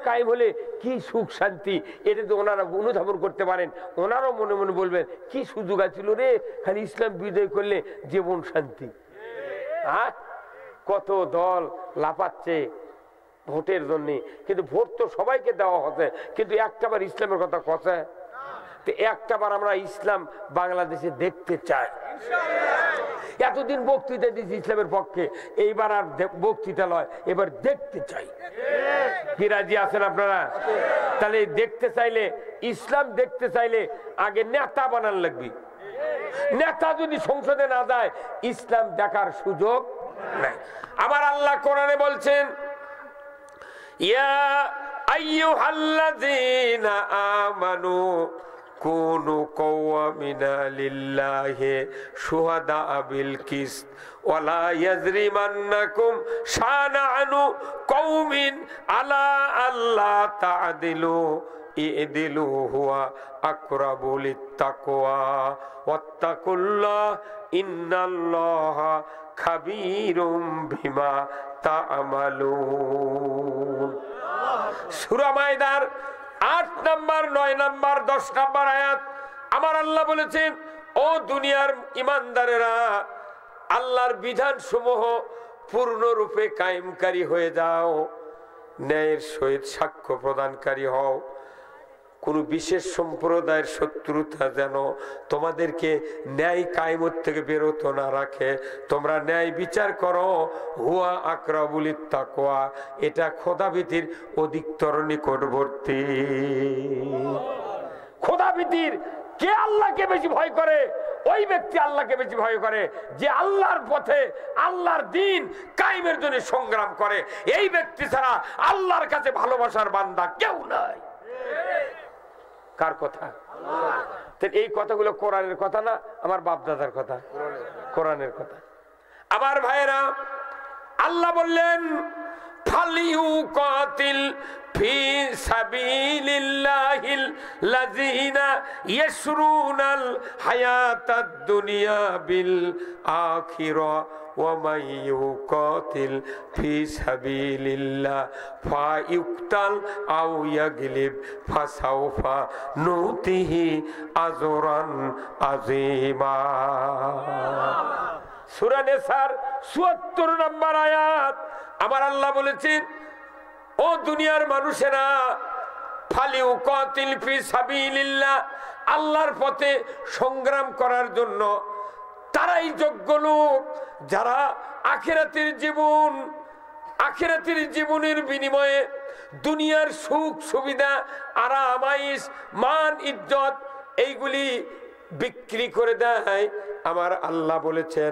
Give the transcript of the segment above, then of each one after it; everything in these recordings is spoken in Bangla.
কায়েম হলে কি সুখ শান্তি, এটা তো ওনারা অনুধাবন করতে পারেন। ওনারাও মনে মনে বলবেন কি সুযোগ আছিল রে, খালি ইসলাম বিজয় করলে জীবন শান্তি। কত দল লাফাচ্ছে ভোটের জন্য, কিন্তু ভোট তো সবাইকে দেওয়া হচ্ছে, কিন্তু একটাবার ইসলামের কথা কথা, একটাবার আমরা ইসলাম বাংলাদেশে দেখতে চাই। এতদিন বক্তৃতা দিয়েছি ইসলামের পক্ষে, এইবার আর বক্তৃতা নয়, এবার দেখতে চাই। কি রাজি আছেন আপনারা? তাহলে দেখতে চাইলে, ইসলাম দেখতে চাইলে আগে নেতা বানান লাগবে। নেতা যদি সংসদে না যায়, ইসলাম দেখার সুযোগ নাই। আমার আল্লাহ কোরআনে বলছেন, ইয়া আইয়ুহাল্লাযীনা আমানু কুনু কওয়ামিনা লিল্লাহি শুহাদা বিল কিসত ওয়ালা ইয়াজরিমান্নাকুম শানাআনু কওমিন আলা আল্লা তা'দিলু ইদিলু হুয়া আকরাবু লিত্তাকওয়া ওয়াত্তাকুল্লাহ ইন্নাল্লাহা খাবীরুম বিমা তা'মালুন। সূরা মায়দার 8 নম্বর, 9 নম্বর, 10 নম্বর আয়াত আমার আল্লাহ বলেছেন, ও দুনিয়ার ইমানদারেরা, আল্লাহর বিধান সমূহ পূর্ণরূপে কায়েমকারী হয়ে যাও, ন্যায়ের সহিত সাক্ষ্য প্রদানকারী হও। কোন বিশেষ সম্প্রদায়ের শত্রুতা যেন তোমাদেরকে ন্যায় কায়েমত থেকে বেরোতে না রাখে। তোমরা ন্যায় বিচার করো, হুয়া আকরাবুল লিত্তাকওয়া, এটা খোদাভীতির অধিকতর নিকটবর্তী। খোদাভীতির কে আল্লাহকে বেশি ভয় করে? ওই ব্যক্তি আল্লাহকে বেশি ভয় করে যে আল্লাহর পথে, আল্লাহর দ্বীন কায়েমের জন্য সংগ্রাম করে। এই ব্যক্তি ছাড়া আল্লাহর কাছে ভালোবাসার বান্দা কেউ নাই। কার কথা? এই কথাগুলো কোরআনের কথা না, আমার বাপ দাদার কথা, কোরআনের কথা। আমার ভাইরা, আল্লাহ বললেন, ফালিউকাতিল ফি সাবিলিল্লাহিল লাযিনা ইয়াশরুনাল হায়াতাদ দুনিয়া বিল আখিরা ওয়া মান ইউকাতিল ফি সাবিলিল্লাহ ফায়ুকতাল আও ইয়াগলিব ফাসাউফা নুতিহি আজরান আযীমা। সূরা নিসার ৭৪ নম্বর আয়াত আমার আল্লাহ বলেছেন, ও দুনিয়ার মানুষেরা, ফালিউকাতিল ফি সাবিলিল্লাহ, আল্লাহর পথে সংগ্রাম করার জন্য তারাই যোগ্য লোক যারা আখিরাতের জীবন, আখিরাতের জীবনের বিনিময়ে দুনিয়ার সুখ সুবিধা, আরাম আয়েশ, মান ইজ্জত এইগুলি বিক্রি করে দেয়। আমার আল্লাহ বলেছেন,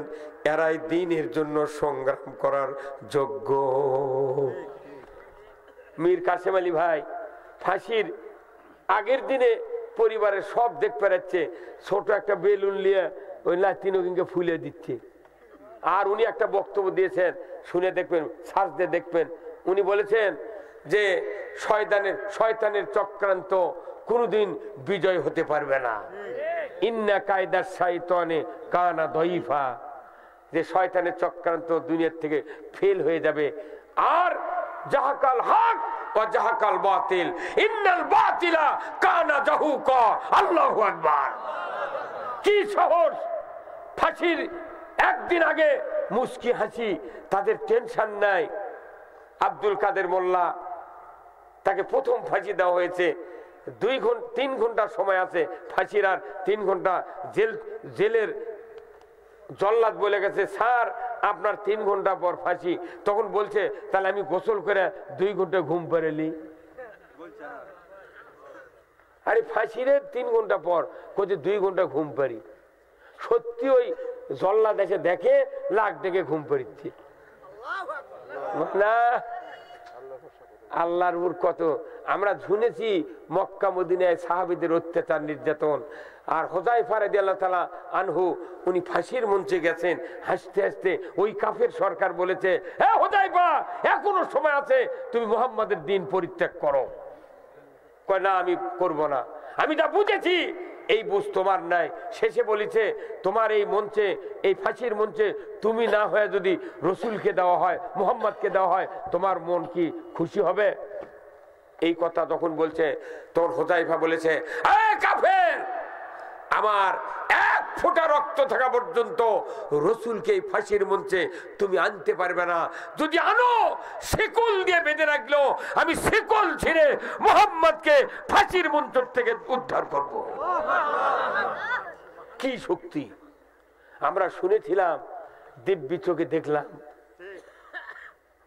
এরাই দ্বীনের জন্য সংগ্রাম করার যোগ্য। মীর কাসেম আলী ভাই ফাঁসির আগের দিনে পরিবারের সব দেখতে পাচ্ছে, ছোট একটা বেলুন নিয়ে ওই লাতিনকে ফুলে দিচ্ছে। আর উনি একটা বক্তব্য দিয়েছেন, শুনে দেখবেন, সার্চ দিয়ে দেখবেন। উনি বলেছেন যে শয়তানের চক্রান্ত কোনোদিন বিজয় হতে পারবে না। ইন্না কায়দার শাইতানে কানা দঈফা, যে শয়তানের চক্রান্ত দুনিয়ার থেকে ফেল হয়ে যাবে। আর জাহাকাল হক ওয়া জাহাকাল বাতিল, ইন্নাল বাতিলা কানা জাহুকা। আল্লাহু আকবার। কি সহজ! ফাঁসির একদিন আগে মুস্কি হাসি, তাদের টেনশন নাই। আব্দুল কাদের মোল্লা, তাকে প্রথম ফাঁসি দেওয়া হয়েছে। 3 ঘন্টা সময় আছে ফাঁসির, আর 3 ঘন্টা জেলের জল্লাদ বলে গেছে, স্যার আপনার 3 ঘন্টা পর ফাঁসি। তখন বলছে, তাহলে আমি গোসল করে 2 ঘন্টা ঘুম পেরেলি। আরে ফাঁসিরে 3 ঘন্টা পর কোথায় 2 ঘন্টা ঘুম পারি? সত্যি ওই জল্লাদ এসে দেখে লাখ ডেকে ঘুম পাড়িচ্ছে না। আল্লাহর উপর কত আমরা শুনেছি, মক্কা মদিনায় সাহাবীদের অত্যাচার নির্যাতন। আর হুযায়ফা রাদিয়াল্লাহু তাআলা আনহু, উনি ফাঁসির মঞ্চে গেছেন, হাসতে হাসতে ওই কাফের সরকার বলেছে, হে হুযায়ফা, এখনো সময় আছে, তুমি মুহাম্মাদের দ্বীন পরিত্যাগ করো। কয় না, আমি করব না, আমি যা বুঝেছি এই বুঝ তোমার নাই। শেষে বলেছে, তোমার এই মঞ্চে, এই ফাঁসির মঞ্চে তুমি না হয়ে যদি রসুলকে দেওয়া হয়, মুহাম্মদকে দেওয়া হয়, তোমার মন কি খুশি হবে? এই কথা যখন বলছে তখন হুযায়ফা বলেছে, এই কাফের, আমার এক ফোঁটা রক্ত থাকা পর্যন্ত রাসূলকে এই ফাঁসির মঞ্চে তুমি আনতে পারবে না। যদি আনো শিকল দিয়ে বেঁধে রাখলো, আমি শিকল ছিঁড়ে মুহাম্মদকে ফাঁসির মঞ্চ থেকে উদ্ধার করব। কি শক্তি! আমরা শুনেছিলাম, দিব্যি চোখে দেখলাম।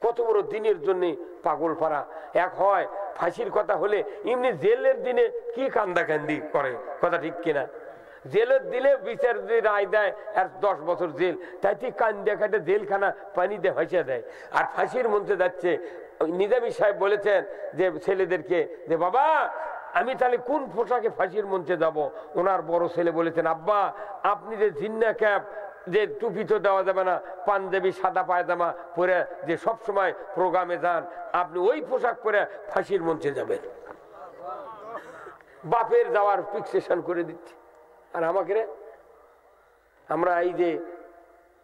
কত বড় দিনের জন্য পাগল পারা এক হয়। ফাঁসির কথা হলে এমনি জেলের দিনে কি কান্দাকান্দি করে, কথা ঠিক কিনা? জেলের দিলে বিচার যদি রায় দেয় আর 10 বছর জেল, তাই ঠিক কান্দা কাটে জেলখানা পানি দিয়ে ভাসিয়ে দেয়। আর ফাঁসির মঞ্চে যাচ্ছে, নিজামী সাহেব বলেছেন যে ছেলেদেরকে যে বাবা আমি তাহলে কোন পোশাকে ফাঁসির মঞ্চে যাব? ওনার বড় ছেলে বলেছেন, আব্বা আপনি যে জিন্না ক্যাপ, যে টুপি তো দেওয়া যাবে না, পাঞ্জাবি সাদা পায়জামা পরে যে সব সময় প্রোগ্রামে যান, আপনি ওই পোশাক পরে ফাঁসির মঞ্চে যাবেন। বাপের যাওয়ার ফিক্সেশন করে দিচ্ছে। আর আমাকে আমরা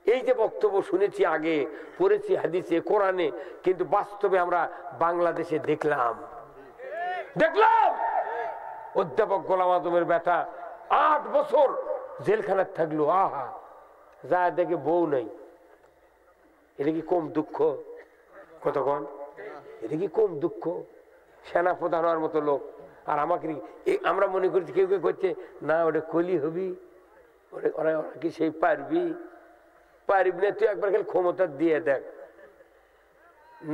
এই যে বক্তব্য শুনেছি, আগে পড়েছি হাদিসে কোরআনে, কিন্তু বাস্তবে আমরা বাংলাদেশে দেখলাম অধ্যাপক গোলাম আজমের বেটা 8 বছর জেলখানায় থাকলো। আহা, যা দেখে বউ নাই। এটা কি কম দুঃখ? কতক্ষণ এটা কি কম দুঃখ? সেনা প্রধান হওয়ার মতো লোক। আর আমাকে আমরা মনে করছি কেউ কেউ করছে না ওটা কলি হবি, ওরা কি সেই পারবি না? তুই একবার খালি ক্ষমতা দিয়ে দেখ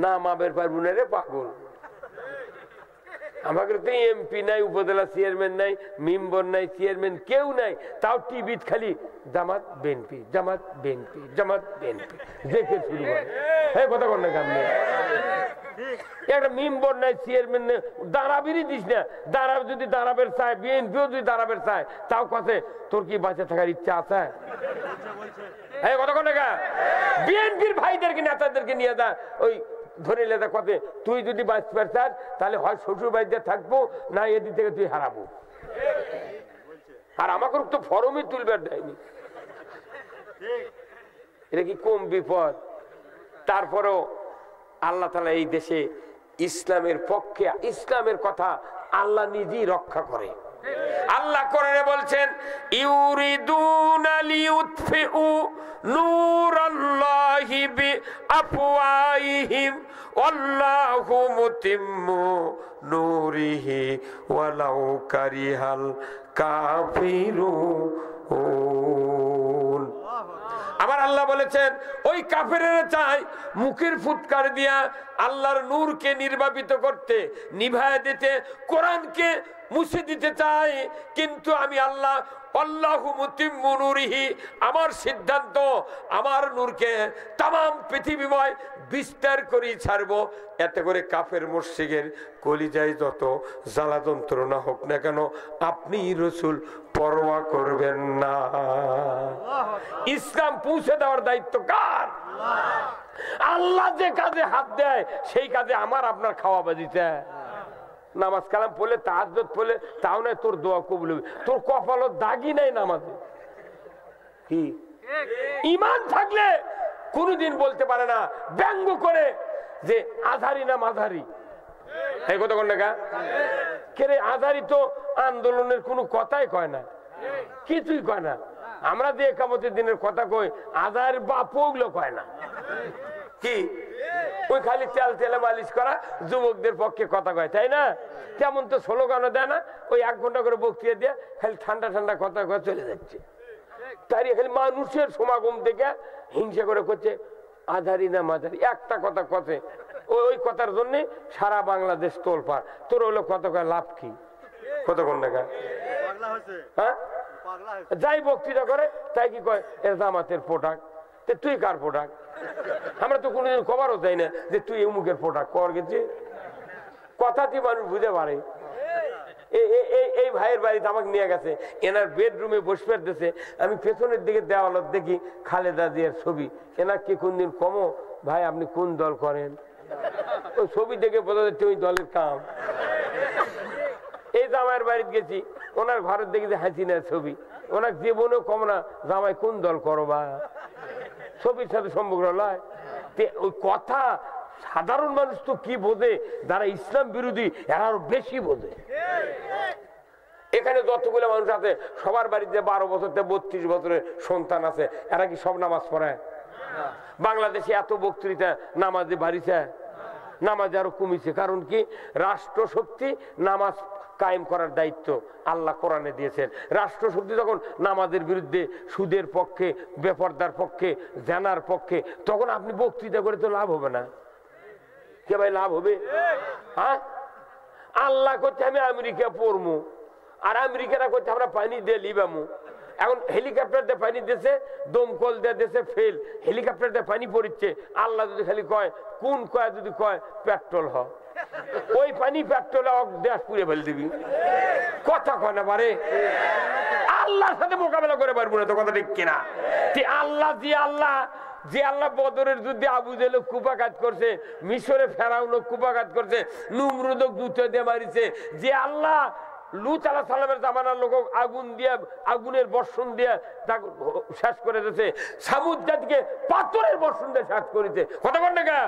না, মাবের পারবো না রে পাগল। আমাকে তো এমপি নাই, উপজেলা চেয়ারম্যান নাই, মেম্বার নাই, চেয়ারম্যান কেউ নাই, তাও টিভিত খালি জামাত বিএনপি, জামাত বিএনপি, জামাত বিএনপি দেখে শুরু করে। হ্যাঁ, কথা কর না কামনে। একটা মেম্বার নাই, চেয়ারম্যান নেই, দাঁড়াবেরই দিস না। দাঁড়াবে যদি দাঁড়াবের চায়, বিএনপিও যদি দাঁড়াবের চায়, তাও কাছে তোর কি বাঁচে থাকার ইচ্ছা আছে? হ্যাঁ, কথা কর না কা। বিএনপির ভাইদেরকে নেতাদেরকে নিয়ে যা, ওই ধরে লেদা কথা, তুই যদি বাঁচতে চাস তাহলে হয় শ্বশুর বাড়িতে থাকবো, না এদিক থেকে তুই হারাবো। আর আমাকে তো ফরমই তুলবার দেয়নি। এটা কি কম বিপদ? তারপরেও আল্লাহ তাআলা এই দেশে ইসলামের পক্ষে, ইসলামের কথা আল্লাহ নিজেই রক্ষা করে। আল্লাহ কোরআনে বলছেন, ইউরিদুনা লিইউতফিউ নূরাল্লাহি বিআফওয়াহিহিম ওয়াল্লাহু মুতিম্মু নূরিহি ওয়ালাউ কারিহাল কাফিরুন। আমার আল্লাহ বলেছেন, ওই কাফেরেরা চায় মুখের ফুৎকার দিয়া আল্লাহর নূরকে নির্বাপিত করতে, নিভায় দিতে, কোরআনকে মুছে দিতে চায়। কিন্তু আমি আল্লাহ, আল্লাহু মুতিম্মু নূরিহি, আমার সিদ্ধান্ত আমার নূরকে তামাম পৃথিবীময় বিস্তার করে ছাড়বো। এতে করে কাফের মুশরিকের কলিজায় যত জ্বালা যন্ত্রণা হোক না কেন, আপনি রাসূল পরোয়া করবেন না। ইসলাম পৌঁছে দেওয়ার দায়িত্ব কার? আল্লাহ যে কাজে হাত দেয় সেই কাজে আমার আপনার খাওয়া বাজিতে। নামাজ কালাম পড়লে, তাহাজ্জুদ পড়লে, তাও নাই তোর দোয়া কবুল হবে। তোর কপালত দাগই নাই নামাজে। কি ঈমান থাকলে কোনদিন বলতে পারে না ব্যঙ্গ করে যে আধারি না মাঝারি। এই কথা কোন না কে? আধারি তো আন্দোলনের কোনো কথাই কয় না, কিছুই কয় না। আমরা যে একামতের দিনের কথা কই, আধার বাপগুলো কয় না। কি ওই খালি তেল তেলে মালিশ করা যুবকদের পক্ষে কথা কয়, তাই না? তেমন তো স্লোগানও দেয় না, ওই 1 ঘন্টা করে বক্তৃতা দিয়ে খালি ঠান্ডা ঠান্ডা কথা কয়ে চলে যাচ্ছে। তাই খালি মানুষের সমাগম থেকে হিংসা করে করছে আধারি না মাঝারি, একটা কথা কথে। ওই কথার জন্য সারা বাংলাদেশ তোলপাড়। তোর হলো কথা কয় লাভ কি? কতক্ষণ দেখা হ্যাঁ, যাই বক্তৃতা করে তাই কি কয় এর জামাতের পোশাক। তুই কার পোশাক? আমরা তো কোনোদিন খবরও যাই না যে তুই অমুকের পোশাক কর গেছে। কথাটি মানুষ বুঝে পারে। এই ভাইয়ের বাড়িতে আমাকে নিয়ে গেছে, এনার বেডরুমে বসে দিয়েছে। আমি পেছনের দিকে দেওয়ালত দেখি খালেদা জিয়ার ছবি। এনাকে কোনদিন কমো ভাই আপনি কোন দল করেন? ওই ছবি দেখে বোঝা যাচ্ছে ওই দলের কাম। এই জামাইয়ের বাড়িতে গেছি, ওনার ঘরের দেখি যে হাসিনার ছবি। ওনার জীবনেও কম না জামাই কোন দল করো বা ছবির সাথে সম্পর্ক নয়। ওই কথা সাধারণ মানুষ তো কি বোঝে, যারা ইসলাম বিরোধী এরা আরো বেশি বোঝে। এখানে যতগুলো মানুষ আছে সবার বাড়িতে 12 বছর থেকে 32 বছরের সন্তান আছে, এরা কি সব নামাজ পড়ে? বাংলাদেশে এত বক্তৃতা নামাজে বাড়িছে, নামাজ আরো কমিছে। কারণ কি? রাষ্ট্র শক্তি নামাজ কায়েম করার দায়িত্ব আল্লাহ কোরআনে দিয়েছেন। রাষ্ট্র শক্তি যখন নামাজের বিরুদ্ধে, সুদের পক্ষে, বেপরদার পক্ষে, জানার পক্ষে, তখন আপনি বক্তৃতা করে তো লাভ হবে না। কে ভাই লাভ হবে? হ্যাঁ, আল্লাহ করছে আমি আমেরিকা পড়বো, আর আমেরিকারা করছে আমরা পানি দিয়ে লিবামু। এখন হেলিকপ্টার দিয়ে পানি দিয়েছে, দমকল দিয়ে দিয়েছে ফেল, হেলিকপ্টার দিয়ে পানি পড়ছে। আল্লাহ যদি খালি কয় কোন কয়, যদি কয় পেট্রোল হ, ওই পানি পেট্রোল দেশ পুড়ে ফেলে দিবি। কথা কয় না পারে, আল্লাহর সাথে মোকাবেলা করে পারবো না তো, কথা ঠিক কিনা? আল্লাহ যে আল্লাহ বদরের যুদ্ধে আবু জেহেল কুপাঘাত করছে, মিশরে ফেরাউন কুপাঘাত করছে, নমরুদ জুতো দিয়ে মারিছে, যে আল্লাহ লূত আলাইহিস সালামের জামানার লোক আগুন দিয়ে, আগুনের বর্ষণ দিয়ে শেষ করে দিয়েছে, সামুদ জাতিকে পাথরের বর্ষণ দিয়ে শেষ করেছে। কথা বল না?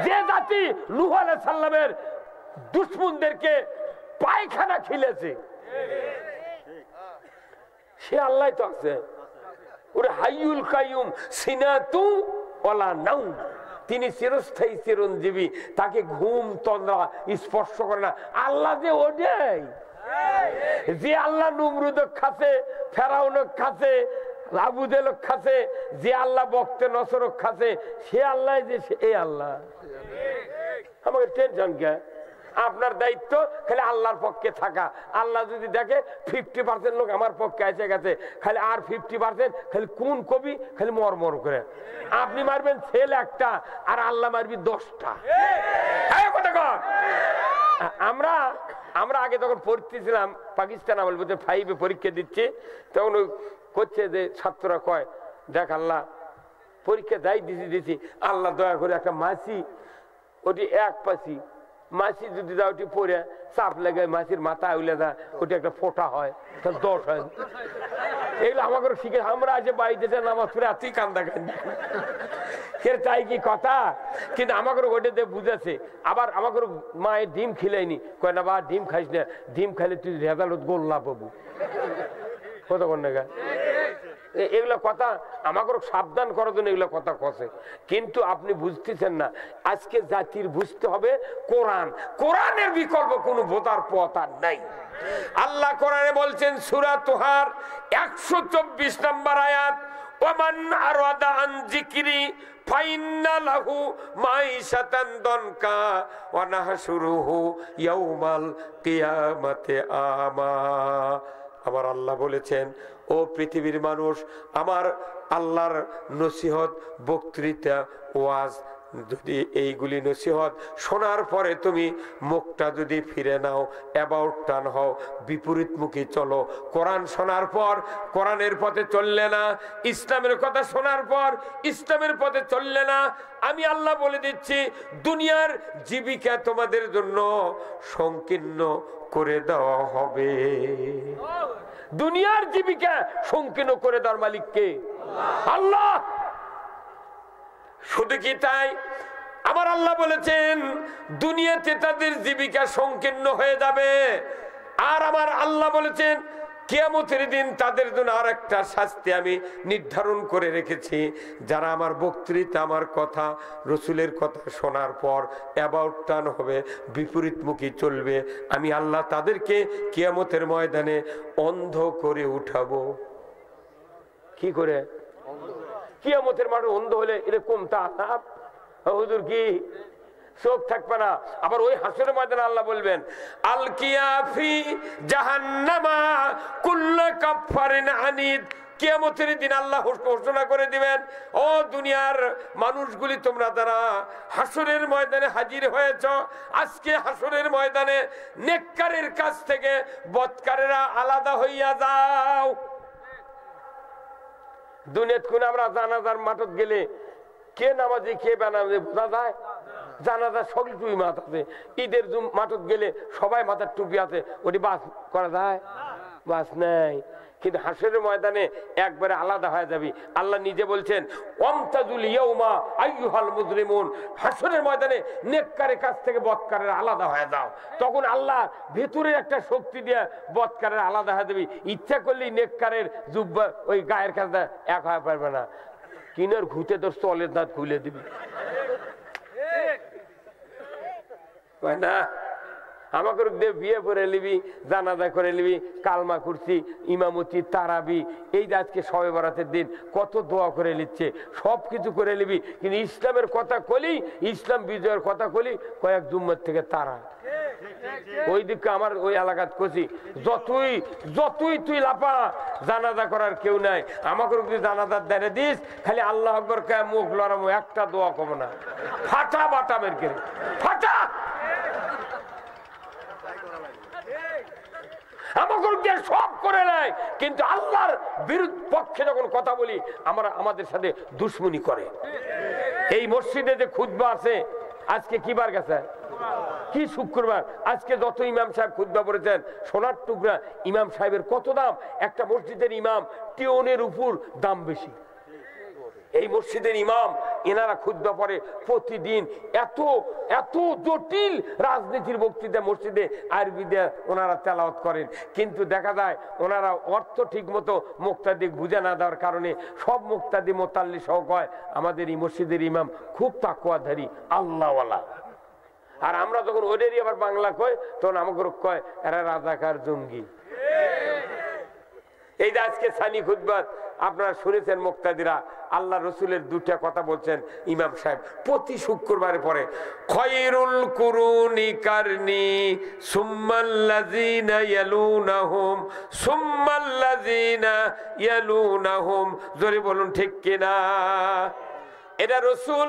যে জাতি নূহ আলাইহিস সালামের দুশমনদেরকে পায়খানা খিলেছে, সে আল্লাহ তো আছে। ওরে হাইয়ুল কাইয়ুম সিনাতু ওয়ালা নাউম, তিনি চিরস্থায়ী চিরঞ্জীবী, তাকে ঘুম তন্দ্রা স্পর্শ করে না। আল্লাহ যে ওটাই, যে আল্লাহ নমরুদ খাচ্ছে, ফেরাউন খাচ্ছে, আবু জেহেল খাচ্ছে, যে আল্লাহ বক্তে নসর খাচ্ছে, সে আল্লাহ যে এই আল্লাহ। আমাকে টেনশন কে? আপনার দায়িত্ব খালি আল্লাহর পক্ষে থাকা। আল্লাহ যদি দেখে 50% লোক আমার পক্ষে এসে গেছে, খালি আর 50% খালি কোন কবি খালি মরমর করে। আপনি মারবেন ছেল একটা, আর আল্লাহ মারবি 10টা। আমরা আগে তখন পড়তেছিলাম পাকিস্তান আমল, বলতে 5 পরীক্ষা দিচ্ছে, তখন ওই করছে যে ছাত্ররা কয় দেখ আল্লাহ পরীক্ষা যাই দিছি আল্লাহ দয়া করে একটা মাছি, ওটি এক পাশি মাছি যদি যা ওটি পরে চাপ লাগে মাছির মাথা উলে যা, ওটি একটা ফোটা হয়, 10 হয়। এগুলো আমাকে শিখে আমরা আছে বাড়িতে নামাজ পড়ে এতই কান্দা কান্দি, তাই কি কথা? কিন্তু আমাকে ওটা দিয়ে বুঝেছে। আবার আমাকে মায়ের ডিম খিলাইনি, কয় না বা ডিম খাইস না, ডিম খাইলে তুই রেজাল্ট গোল্লা পাবো। কত কর না? এগুলো কথা আমাকে সাবধান করার জন্য এগুলো কথা কষে, কিন্তু আপনি বুঝতেছেন না। আজকে জাতির বুঝতে হবে কোরআন, কোরআনের বিকল্প কোনো বোঝার পথ আর নাই। আল্লাহ কোরআনে বলছেন সূরা তুহার 124 নম্বর আয়াত, ওমান আরাদা আন যিকরি ফাইন্না লাহু মাইশাতান দনকা ওয়া নাহশুরুহু ইয়াউমাল কিয়ামাতি আমা। আমার আল্লাহ বলেছেন, ও পৃথিবীর মানুষ, আমার আল্লাহর নসিহত, বক্তৃতা, ওয়াজ, যদি এইগুলি নসিহত শোনার পরে তুমি মুখটা যদি ফিরে নাও, অ্যাবাউট টার্ন হও, বিপরীতমুখী চলো, কোরআন শোনার পর কোরআনের পথে চললে না, ইসলামের কথা শোনার পর ইসলামের পথে চললে না, আমি আল্লাহ বলে দিচ্ছি দুনিয়ার জীবিকা তোমাদের জন্য সংকীর্ণ করে দেওয়া হবে। দুনিয়ার জীবিকা সংকীর্ণ করে দেওয়ার মালিক কে? আল্লাহ। শুধু কি তাই? আমার আল্লাহ বলেছেন দুনিয়াতে তাদের জীবিকা সংকীর্ণ হয়ে যাবে, আর আমার আল্লাহ বলেছেন কিয়ামতের দিন তাদের জন্য আর একটা শাস্তি আমি নির্ধারণ করে রেখেছি। যারা আমার বক্তৃতা, আমার কথা, রসুলের কথা শোনার পর অ্যাবাউট টার্ন হবে, বিপরীতমুখী চলবে, আমি আল্লাহ তাদেরকে কিয়ামতের ময়দানে অন্ধ করে উঠাবো। কি করে? কিয়ামতের মাঠে অন্ধ হলে এরকম তা হুজুর কি চোখ থাকবে না? আবার ওই হাসরের ময়দানে আল্লাহ বলবেন আলকিয়া ফি জাহান্নামা কুল্লু কাফফারিন আনিদ। কিয়ামতের দিন আল্লাহ ঘোষণা করে দিবেন, ও দুনিয়ার মানুষগুলি, তোমরা যারা হাসরের ময়দানে হাজির হয়েছ, আজকে হাসরের ময়দানে নেককারের কাছ থেকে বদকারেরা আলাদা হইয়া যাও। দুনিয়াত কোন আমরা জানাজার মাঠত গেলে কে নামাজি কে বেনামাজি বোঝা যায়? জানাজা সকল টুপি মাথাতে, ঈদের মাঠত গেলে সবাই মাথার টুপি আছে, ওটি বাস করা যায়? বাস নাই। কিন্তু হাসরের ময়দানে একবারে আলাদা হয়ে যাবি। আল্লাহ নিজে বলছেন ওয়ামতাজুল ইয়াউমা আইয়ুহাল মুজরিমুন, হাসরের ময়দানে নেককারের কাছ থেকে বদকারের আলাদা হয়ে যাও। তখন আল্লাহ ভেতরের একটা শক্তি দিয়ে বদকারের আলাদা হয়ে যাবি। ইচ্ছা করলেই নেককারের জুব্বা ওই গায়ের কাছে এক হয়ে পারবে না, কিনার ঘুতে তোর চলের দাঁত খুলে দিবি না। আমাকে বিয়ে করে নিবি, জানাজা করে নিবি, কালমা কুরসি, ইমামতি, তারাবি, এই যে আজকে শবে বরাতের দিন কত দোয়া করে নিচ্ছে, সব কিছু করে নিবি। কিন্তু ইসলামের কথা কলি, ইসলাম বিজয়ের কথা কলি, কয়েক জুম্মার থেকে তারা ওই দিকে আমার ওই এলাকাত কছি যতই তুই লাপা, জানাজা করার কেউ নাই। আমাকে যদি জানাজার দেনে দিস, খালি আল্লাহ আকবার কে মুখ লড়ামো, একটা দোয়া কম না, ফাটা বাটা বের করে ফাটা। সব করে নেয়, কিন্তু আল্লাহর বিরুদ্ধ পক্ষে যখন কথা বলি আমাদের সাথে দুশ্মনী করে। এই মসজিদে যে খুতবা আছে, আজকে কি বার গেছে, কি শুক্রবার, আজকে যত ইমাম সাহেব খুতবা পড়েছেন, সোনার টুকরা ইমাম সাহেবের কত দাম। একটা মসজিদের ইমাম টিউনের উপর দাম বেশি। এই মসজিদের ইমাম এনারা খুতবা পড়ে প্রতিদিন, এত এত জটিল রাজনীতির বক্তৃতা মসজিদে আরবিতে ওনারা তেলাওয়াত করেন। কিন্তু দেখা যায় ওনারা অর্থ ঠিক মতো মুক্তাদি বুঝে না দেওয়ার কারণে সব মুক্তাদি মোতাল্লি সহ কয় আমাদের এই মসজিদের ইমাম খুব তাকওয়াধারী, আল্লাহওয়ালা। আর আমরা যখন ওদেরই আবার বাংলা কয়, তখন আমাকে কয় এরা রাজাকার জঙ্গি। এই যে আজকে সানি খুতবাত আপনারা শুনেছেন, মুক্তাদিরা আল্লাহ রসুলের দুটা কথা বলছেন ইমাম সাহেব প্রতি শুক্রবারে পরে, খয়রুল কুরুনি কারনি সুম্মাল্লাযিনা ইয়ালুনাহুম সুম্মাল্লাযিনা ইয়ালুনাহুম। জোরে বলুন ঠিক কিনা? এটা রসুল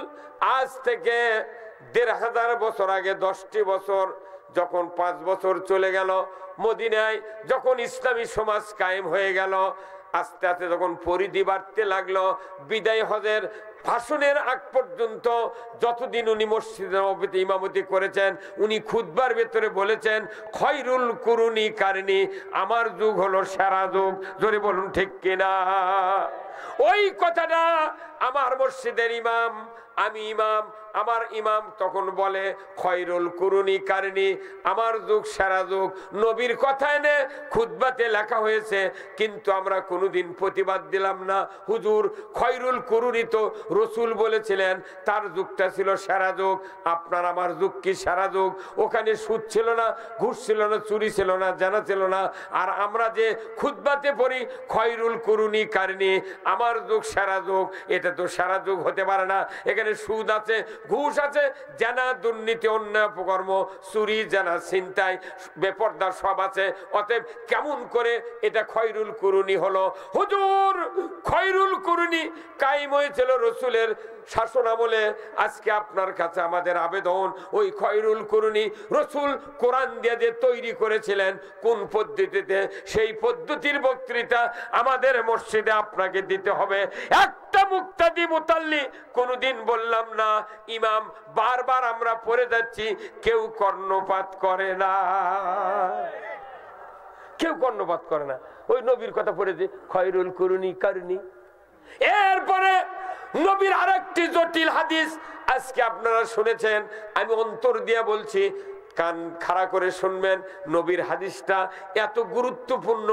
আজ থেকে ১৫০০ বছর আগে, 10টি বছর, যখন 5 বছর চলে গেল মদিনায়, যখন ইসলামী সমাজ কায়েম হয়ে গেল, আস্তে আস্তে যখন পরিধি বাড়তে লাগলো, বিদায় হজের ভাষণের আগ পর্যন্ত যতদিন উনি মসজিদের নববীতে ইমামতি করেছেন, উনি খুতবার ভেতরে বলেছেন খয়রুল কুরুনি কারনি, আমার যুগ হলো সেরা যুগ। জোরে বলুন ঠিক কিনা? ওই কথাটা আমার মসজিদের ইমাম, আমি ইমাম, আমার ইমাম তখন বলে খয়রুল কুরুনি কারনি, আমার যুগ সেরা যুগ। নবীর কথা এনে খুতবাতে লেখা হয়েছে, কিন্তু আমরা কোনোদিন প্রতিবাদ দিলাম না। হুজুর খয়রুল কুরুনি তো রসুল বলেছিলেন, তার যুগটা ছিল সেরা যুগ, আপনার আমার যুগ কি সেরা যুগ? ওখানে সুদ ছিল না, ঘুষ ছিল না, চুরি ছিল না, জানা ছিল না। আর আমরা যে খুতবাতে পড়ি খয়রুল কুরুনি কারনি, আমার যুগ সেরা যুগ, এটা তো সেরা যুগ হতে পারে না। এখানে সুদ আছে, ঘুষ আছে, জানা, দুর্নীতি, অন্যায় অপকর্ম, চুরি, জানা, ছিনতাই, বেপরদা সব আছে। অতএব কেমন করে এটা খয়রুল কুরুনি হলো? হুজুর খয়রুল কুরুনি কায়েম হয়েছিল রসুলের শাসন আমলে। আজকে আপনার কাছে আমাদের আবেদন, ওই খয়রুল কুরুনি রসুল কোরআন দিয়ে যে তৈরি করেছিলেন কোন পদ্ধতিতে, সেই পদ্ধতির বক্তৃতা আমাদের মসজিদে আপনাকে দিতে হবে। একটা মুক্তাদি মুতাল্লি কোনদিন বললাম না, ইমাম বারবার আমরা পড়ে যাচ্ছি, কেউ কর্ণপাত করে না, কেউ কর্ণপাত করে না। ওই নবীর কথা পড়েছে খয়রুল কুরুনি কারনি। এরপরে নবীর আরেকটি জটিল হাদিস আজকে আপনারা শুনেছেন, আমি অন্তর দিয়ে বলছি, কান খাড়া করে শুনবেন। নবীর হাদিসটা এত গুরুত্বপূর্ণ,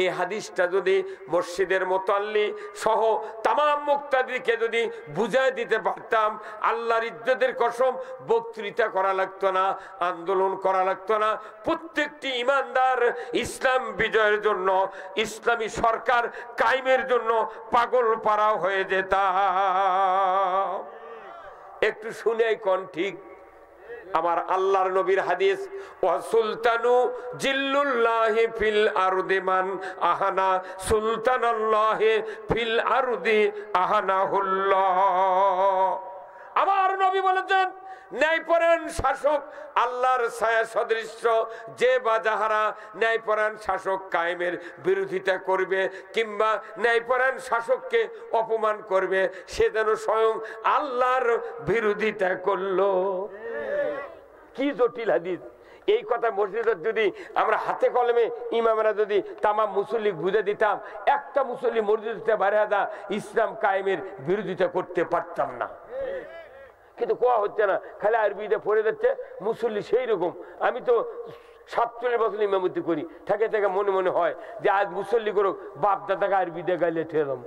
এই হাদিসটা যদি মসজিদের মুতাল্লি সহ তামাম মুক্তাদিকে যদি বুঝায় দিতে পারতাম, আল্লাহর ইজ্জতের কসম বক্তৃতা করা লাগতো না, আন্দোলন করা লাগতো না। প্রত্যেকটি ইমানদার ইসলাম বিজয়ের জন্য, ইসলামী সরকার কায়েমের জন্য পাগল পাড়া হয়ে যেতাম। একটু শুনে কোন ঠিক? আমার আল্লাহর নবীর হাদিস, ওয়া সুলতানু জিল্লুল্লাহি ফিল আরদি মান আহানা সুলতানাল্লাহি ফিল আরদি আহানাহুল্লাহ। আমার নবী বলেছেন, ন্যায়পরায়ণ শাসক আল্লাহর ছায়া সদৃশ্য যে বা যাহারা ন্যায়পরায়ণ শাসক কায়েমের বিরোধিতা করবে কিংবা ন্যায়পরায়ণ শাসককে অপমান করবে, সে যেন স্বয়ং আল্লাহর বিরোধিতা করলো। কি জটিল হাদিস! এই কথা মসজিদে যদি আমরা হাতে কলমে ইমামরা যদি তামাম মুসল্লি বুঝে দিতাম, একটা মুসল্লি মসজিদে বাইরে দা ইসলাম কায়েমের বিরোধিতা করতে পারতাম না। কিন্তু কোয়া হচ্ছে না, খালি আরবিতে পড়ে যাচ্ছে মুসল্লি সেই রকম। আমি তো 47 বছর ইমামতি করি, থেকে থেকে মনে মনে হয় যে আজ মুসল্লি করুক, বাপ দাদাকে আরবিতে গাইলে ঠেলাম।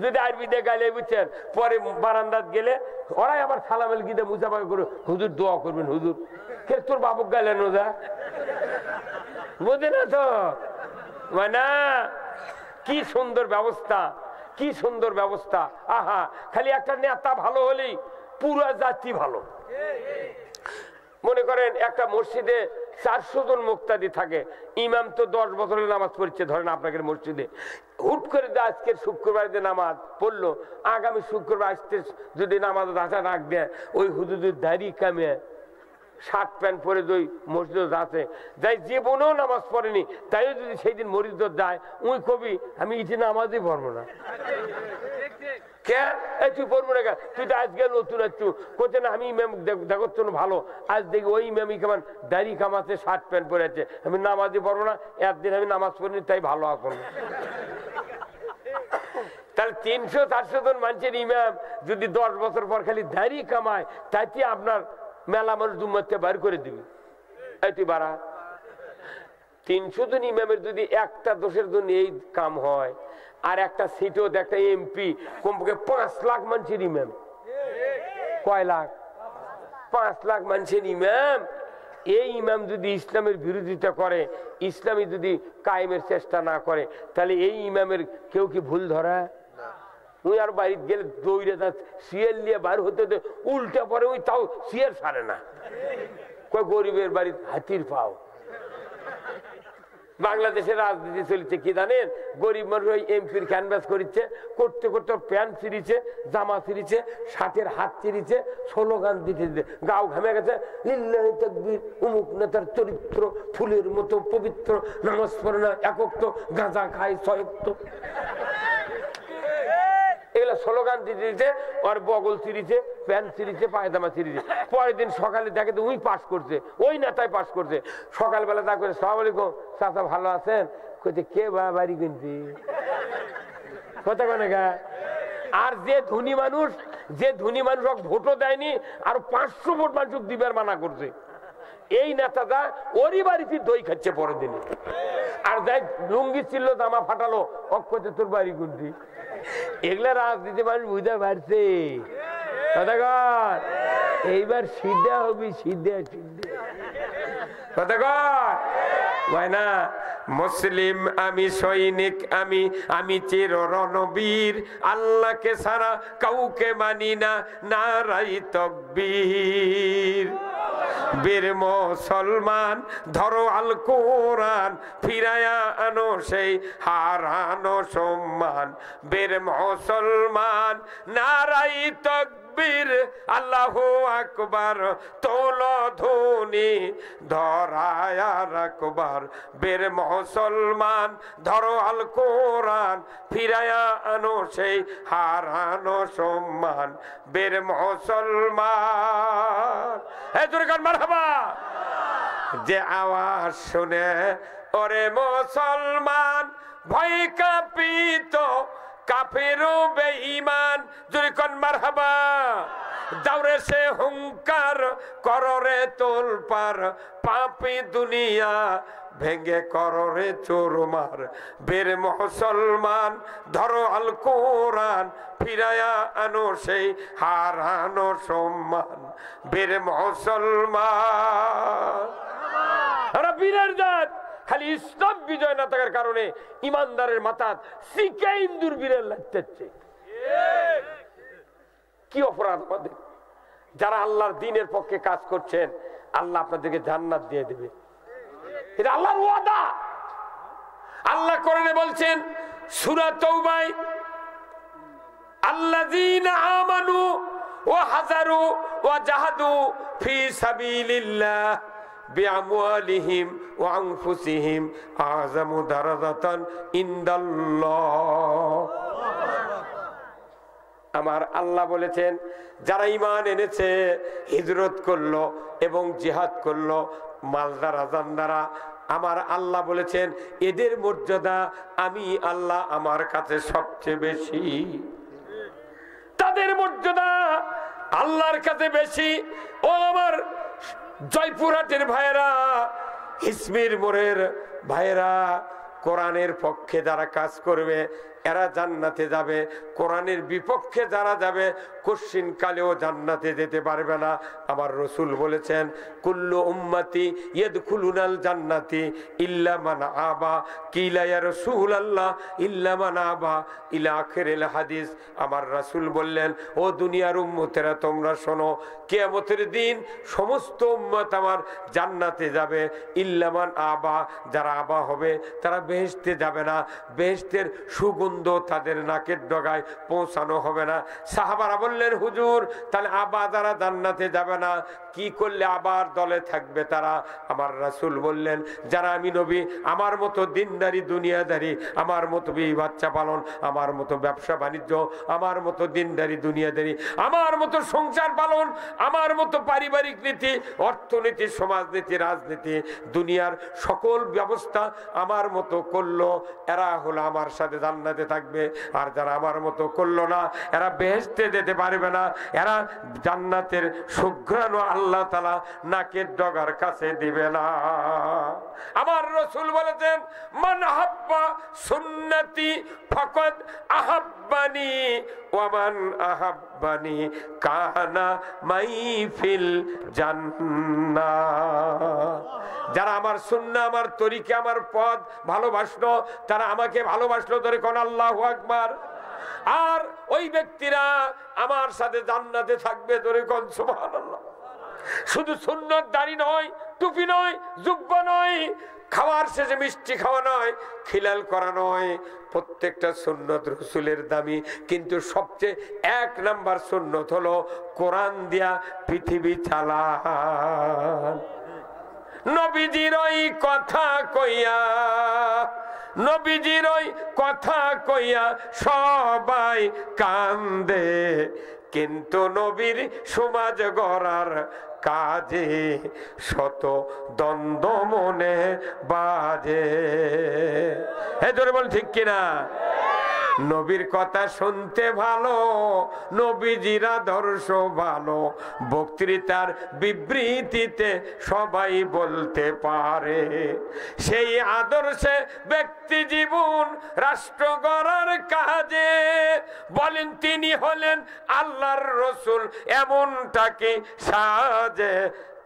যদি আরবিতে গাইলে বুঝছেন, পরে বারান্দাত গেলে ওরাই আবার সালামেল গিয়ে মুসাফা করে হুজুর দোয়া করবেন, হুজুর কে তোর বাবুক গাইলেন ওজা, বোঝে না তো না। কি সুন্দর ব্যবস্থা, কি সুন্দর ব্যবস্থা। আহা, খালি একটা নেতা ভালো হলেই পুরো জাতি ভালো। মনে করেন একটা মসজিদে 400 জন মুক্তাদি থাকে, ইমাম তো 10 বছরের নামাজ পড়ছে ধরেন আপনাদের মসজিদে, হুট করে আজকের শুক্রবার যে নামাজ পড়লো, আগামী শুক্রবার আসতে যদি নামাজ আশা রাখ দেয়, ওই হুজুরের দাড়ি কামে শার্ট প্যান্ট পরে ওই মসজিদ আছে, যাই জীবনেও নামাজ পড়েনি, তাইও যদি সেই দিন মসজিদ যায়, ওই কবি আমি ইটি নামাজই পড়বো না। তুই পড়বো না, তুই তো আজকে নতুন আসছু, কোথায় না আমি ইমাম দেখো ভালো, আজ দেখি ওই ইমামই কেমন দাড়ি কামাচ্ছে, শার্ট প্যান্ট পরে আছে, আমি নামাজই পড়বো না, একদিন আমি নামাজ পড়িনি তাই ভালো আসবো। তাহলে 300-400 জন মানুষের ইমাম যদি 10 বছর পর খালি দাড়ি কামায়, তাইতে আপনার মেলা মানুষ জুম্মাতে বার করে দিবি। এই তুই বাড়া, 300 জন ইমামের যদি একটা দোষের জন্য এই কাম হয়, আর একটা সিটও একটা এমপি কমপক্ষে 5 লাখ মানুষের ইমাম, কয় লাখ? 5 লাখ মানুষের ইমাম। এই ইমাম যদি ইসলামের বিরোধিতা করে, ইসলামী যদি কায়েমের চেষ্টা না করে, তাহলে এই ইমামের কেউ কি ভুল ধরা? ওই আর বাড়িতে গেলে দৌড়ে শিয়ার নিয়ে বার হতে উল্টা পরে ওই তাও শিয়ার ছাড়ে না, কয় গরিবের বাড়ির হাতির পাও। বাংলাদেশের রাজনীতি চলছে কি জানেন, গরিব মানুষ ওই এমপির ক্যানভাস করছে, করতে করতে প্যান্ট ছিঁড়িছে, জামা ছিঁড়িছে, শার্টের হাত ছিঁড়িছে, স্লোগান দিতে দিতে গাও ঘামে গেছে, লিল্লাহি তাকবীর, অমুক নেতার চরিত্র ফুলের মতো পবিত্র, নামাজ পড়ে না, একক তো গাঁজা খায়, সয়ক্ত, এগুলা স্লোগান দিতে দিতে ওর বগল ছিঁড়িছে, প্যান্ট ছিঁড়িছে, পায়জামা ছিঁড়িছে। পরের দিন সকালে দেখে তো উই পাস করছে, ওই নেতাই পাস করছে। সকালবেলা তা করে সালাম আলাইকুম চাচা ভালো আছেন, কইতে কে বাড়ি কিনছি কথা কনে গা। আর যে ধনী মানুষ, যে ধনী মানুষ ভোটও দেয়নি, আর 500 ভোট মানুষ দিবার মানা করছে, এই নেতাটা ওরই বাড়িতে দই খাচ্ছে পরের দিনে। আর যাই লুঙ্গি ছিল, জামা ফাটালো, অক্ষতে তোর বাড়ি কিনছি। এগুলা রাজনীতি মানুষ বুঝতে পারছে। এইবার সিদ্ধা হবি, সিদ্ধা সিদ্ধা কথা কয় না। মুসলিম আমি, সৈনিক আমি, আমি চির রণবীর, আল্লাহকে ছাড়া কাউকে মানি না, নারাই তাকবীর। বীর মুসলমান ধরো আল কোরআন, ফিরায়া আনো সেই হারানো সম্মান। বীর মুসলমান নারাই তাকবীর, আল্লাহু আকবার, তোলো ধ্বনি ধরায়া রাখবার। বীর মুসলমান ধরো আল কোরআন, ফিরায়া আনো সেই হারানো সম্মান। বীর মুসলমান, হে দুর্গান মারহাবা। যে আওয়াজ শুনে ওরে মুসলমান, ভয় কাঁপিত কাফের বেঈমান। দুর্গান মারহাবা। দাউরে সে হুঙ্কার কররে তোলপার, পাপী দুনিয়া ভেঙ্গে কররে চোরমার। বীর মুসলমান ধরো আল কোরআন, ফিরায়া আনো সেই হারানো সম্মান। বীর মুসলমান বীরের জাত, খালি ইসলাম বিজয় না থাকার কারণে ইমানদারের মাথা শিখে ইন্দুর বীরের লাগতেছে। কি অপরাধ আমাদের? যারা আল্লাহর দ্বীনের পক্ষে কাজ করছেন, আল্লাহ আপনাদেরকে জান্নাত দিয়ে দেবে, এটা আল্লাহর ওয়াদা। আল্লাহ কোরআনে বলছেন সূরা তাওবায়, আল্লাযীনা আমানু ওয়া হাজারু ওয়া জাহাদু ফি সাবিলিল্লাহ বিআমওয়ালিহিম ওয়া আনফুসিহিম আযামু দারাজাতান ইনদাল্লাহ। আমার আল্লাহ বলেছেন যারা ঈমান এনেছে, হিজরত করলো এবং জিহাদ করলো মালদারা জানদারা, আমার আল্লাহ বলেছেন এদের মর্যাদা আমি আল্লাহ আমার কাছে সবচেয়ে বেশি, তাদের মর্যাদা আল্লাহর কাছে বেশি। ও আমার জয়পুরহাটের ভাইয়েরা, হিজমির মোড়ের ভাইয়েরা, কোরআনের পক্ষে যারা কাজ করবে এরা জান্নাতে যাবে, কোরআনের বিপক্ষে যারা যাবে কশিন কালেও জান্নাতে যেতে পারবে না। আমার রাসূল বলেছেন কুল্লু উম্মতি ইয়াদখুলুনাল জান্নাতি ইল্লা মান আবা, কিলা ইয়া রাসূলুল্লাহ ইল্লা মান আবা ইলা আখিরিল হাদিস। আমার রাসূল বললেন ও দুনিয়ার উম্মতেরা তোমরা শোনো, কিয়ামতের দিন সমস্ত উম্মত আমার জান্নাতে যাবে, ইল্লা মান আবা, যারা আবা হবে তারা বেহেশতে যাবে না, বেহেশতের সুগন্ধ তাদের নাকের ডগায় পৌঁছানো হবে না। সাহাবারা বললেন হুজুর তাহলে আবা যারা জান্নাতে যাবে না, কি করলে আবার দলে থাকবে তারা? আমার রাসূল বললেন যারা আমি নবী আমার মতো দিনদারি দুনিয়াদারি, আমার মতো বিবি বাচ্চা পালন, আমার মতো ব্যবসা বাণিজ্য, আমার মতো দিনদারি দুনিয়াদারি, আমার মতো সংসার পালন, আমার মতো পারিবারিক নীতি, অর্থনীতি, সমাজনীতি, রাজনীতি, দুনিয়ার সকল ব্যবস্থা আমার মতো করলো, এরা হলো আমার সাথে জান্নাতে থাকবে। আর যারা আমার মতো করলো না এরা বেহেশতে যেতে পারবে না, এরা জান্নাতের সুঘ্রাণ আল্লাহ তাআলা নাকের ডগার কাছে দিবে না। আমার রাসূল বলেছেন মান হাব্বা সুন্নতি ফাকাদ আহাব্বানি ওয়া মান আহাব্বানি কানা মাই ফিল জান্নাহ। যারা আমার সুন্নাহ, আমার তরিকা, আমার পথ ভালোবাসলো তারা আমাকে ভালোবাসলো, ধরে কোন আল্লাহু আকবার। আর ওই ব্যক্তিরা আমার সাথে জান্নাতে থাকবে, ধরে কোন সুবহানাল্লাহ। শুধু সুন্নত দাড়ি নয়, টুপি নয়, জুব্বা নয়, খাওয়ার শেষে মিষ্টি খাওয়া নয়, খিলাল করা নয়, প্রত্যেকটা সুন্নত রাসূলের দামি। কিন্তু সবচেয়ে এক নাম্বার সুন্নত হলো কোরআন দিয়া পৃথিবী চালান। নবীজির ওই কথা কইয়া, নবীজির ওই কথা কইয়া সবাই কান্দে, কিন্তু নবীর সমাজ গড়ার কাজে শত দ্বন্দ্ব মনে বাজে। হ্যাঁ জোরে বল ঠিক কিনা? নবীর কথা শুনতে ভালো, নবীজির আদর্শ ভালো, বক্তৃতার বিবৃতিতে সবাই বলতে পারে। সেই আদর্শে ব্যক্তি জীবন রাষ্ট্র গড়ার কাজে বলেন তিনি হলেন আল্লাহর রাসূল, এমনটাকে সাজে,